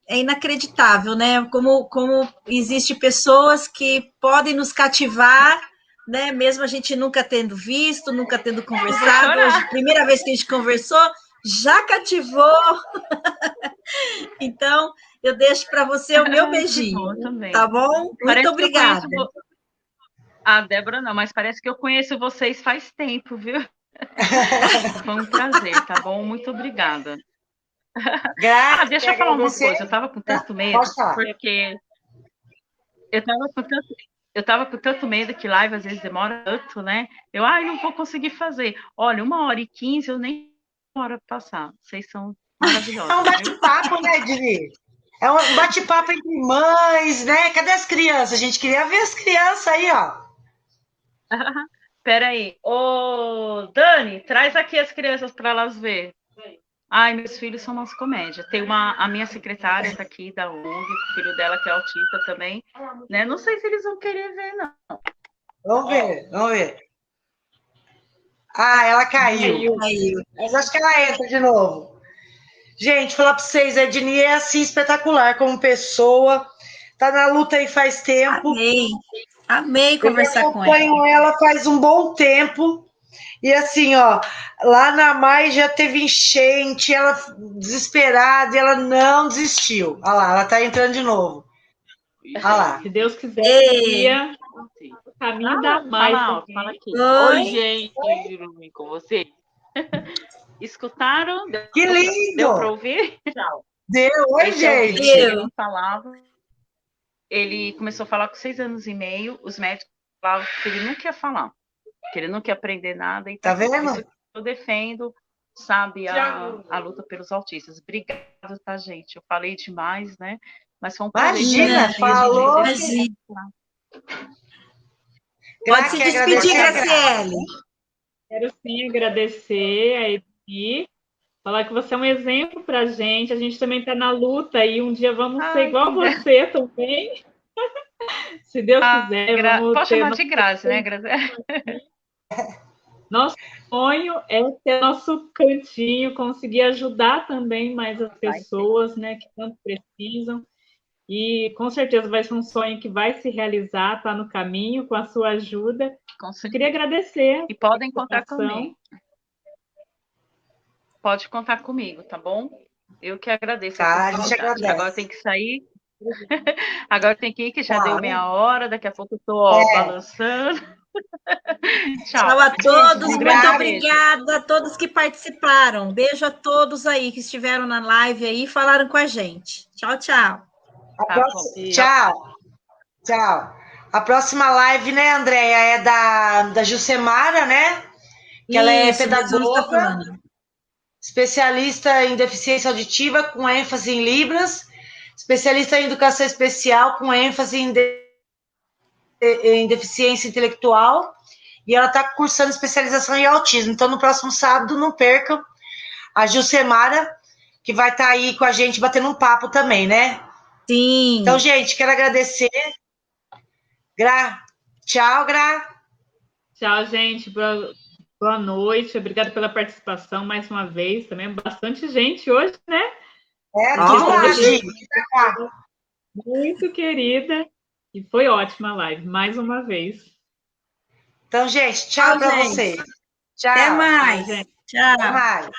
inacreditável, né? Como existe pessoas que podem nos cativar, né? Mesmo a gente nunca tendo visto, nunca tendo conversado. Hoje, primeira vez que a gente conversou, já cativou. Então, eu deixo para você o meu beijinho, tá bom? Muito obrigada. A Débora não, mas parece que eu conheço vocês faz tempo, viu? Foi um prazer, tá bom? Muito obrigada. Deixa eu falar uma coisa. Eu tava com tanto medo, porque eu tava com tanto medo que live às vezes demora tanto, né? Eu não vou conseguir fazer. Olha, 1h15 eu nem hora passar. Vocês são maravilhosos. É um bate-papo, né, Dini? É um bate-papo entre mães, né? Cadê as crianças? A gente queria ver as crianças aí, ó. Peraí. Ô, Dani, traz aqui as crianças para elas verem. Ai, meus filhos são umas comédias. Tem a minha secretária tá aqui da ONG, o filho dela que é autista também, né? Não sei se eles vão querer ver, não. Vamos ver, vamos ver. Ah, ela caiu. Caiu. Mas acho que ela entra de novo. Gente, falar para vocês, a Edni é assim espetacular como pessoa. Tá na luta aí faz tempo. Amei Eu conversar com ela. acompanho ela faz um bom tempo. E assim, ó, lá na Mai já teve enchente, ela desesperada e ela não desistiu. Olha lá, ela tá entrando de novo. Olha lá. Se Deus quiser, Ei. o caminho da mais. Fala aqui. Oi. Oi, gente, tudo bem com você? Escutaram? Que lindo! Deu para ouvir? Tchau. Deu, oi, Esse é o Vitor, gente. ele não falava. Ele começou a falar com 6 anos e meio. Os médicos falavam que ele nunca ia falar, que ele não quer aprender nada. E Tá vendo? Por isso que eu defendo, sabe, a luta pelos autistas. Obrigada, tá, gente? Eu falei demais, né? Mas foi um prazer. Imagina, falou. Imagina. Pode se despedir, Graciele. Quero sim agradecer a Edni, falar que você é um exemplo para a gente também está na luta e um dia vamos ser igual você também. Se Deus quiser, vamos Pode ter chamar de Grazi, né, Grazi? Nosso sonho é ter nosso cantinho, conseguir ajudar também mais as pessoas, né, que tanto precisam. E com certeza vai ser um sonho que vai se realizar, está no caminho, com a sua ajuda. Queria agradecer. E podem contar comigo. Pode contar comigo, tá bom? Eu que agradeço. Tá, a gente agradece. Agora tem que sair. Agora tem que ir, que já deu meia hora. Daqui a pouco eu tô balançando. Tchau a todos. Muito obrigada a todos que participaram. Beijo a todos aí que estiveram na live aí e falaram com a gente. Tchau, tchau. Tchau. Tchau. A próxima live, né, Andréia, é da Jucemara, né? Que ela é pedagoga, especialista em deficiência auditiva, com ênfase em Libras, especialista em educação especial, com ênfase em deficiência intelectual, e ela está cursando especialização em autismo. Então, no próximo sábado, não percam a Jucemara, que vai estar aí com a gente batendo um papo também, né? Sim. Então, gente, quero agradecer. Tchau, Gra. Tchau, gente. Boa noite. Obrigada pela participação mais uma vez. Também bastante gente hoje, né? Muito querida. E foi ótima a live, mais uma vez. Então, gente, tchau para vocês. Tchau. Até mais. Tchau. Tchau. Até mais.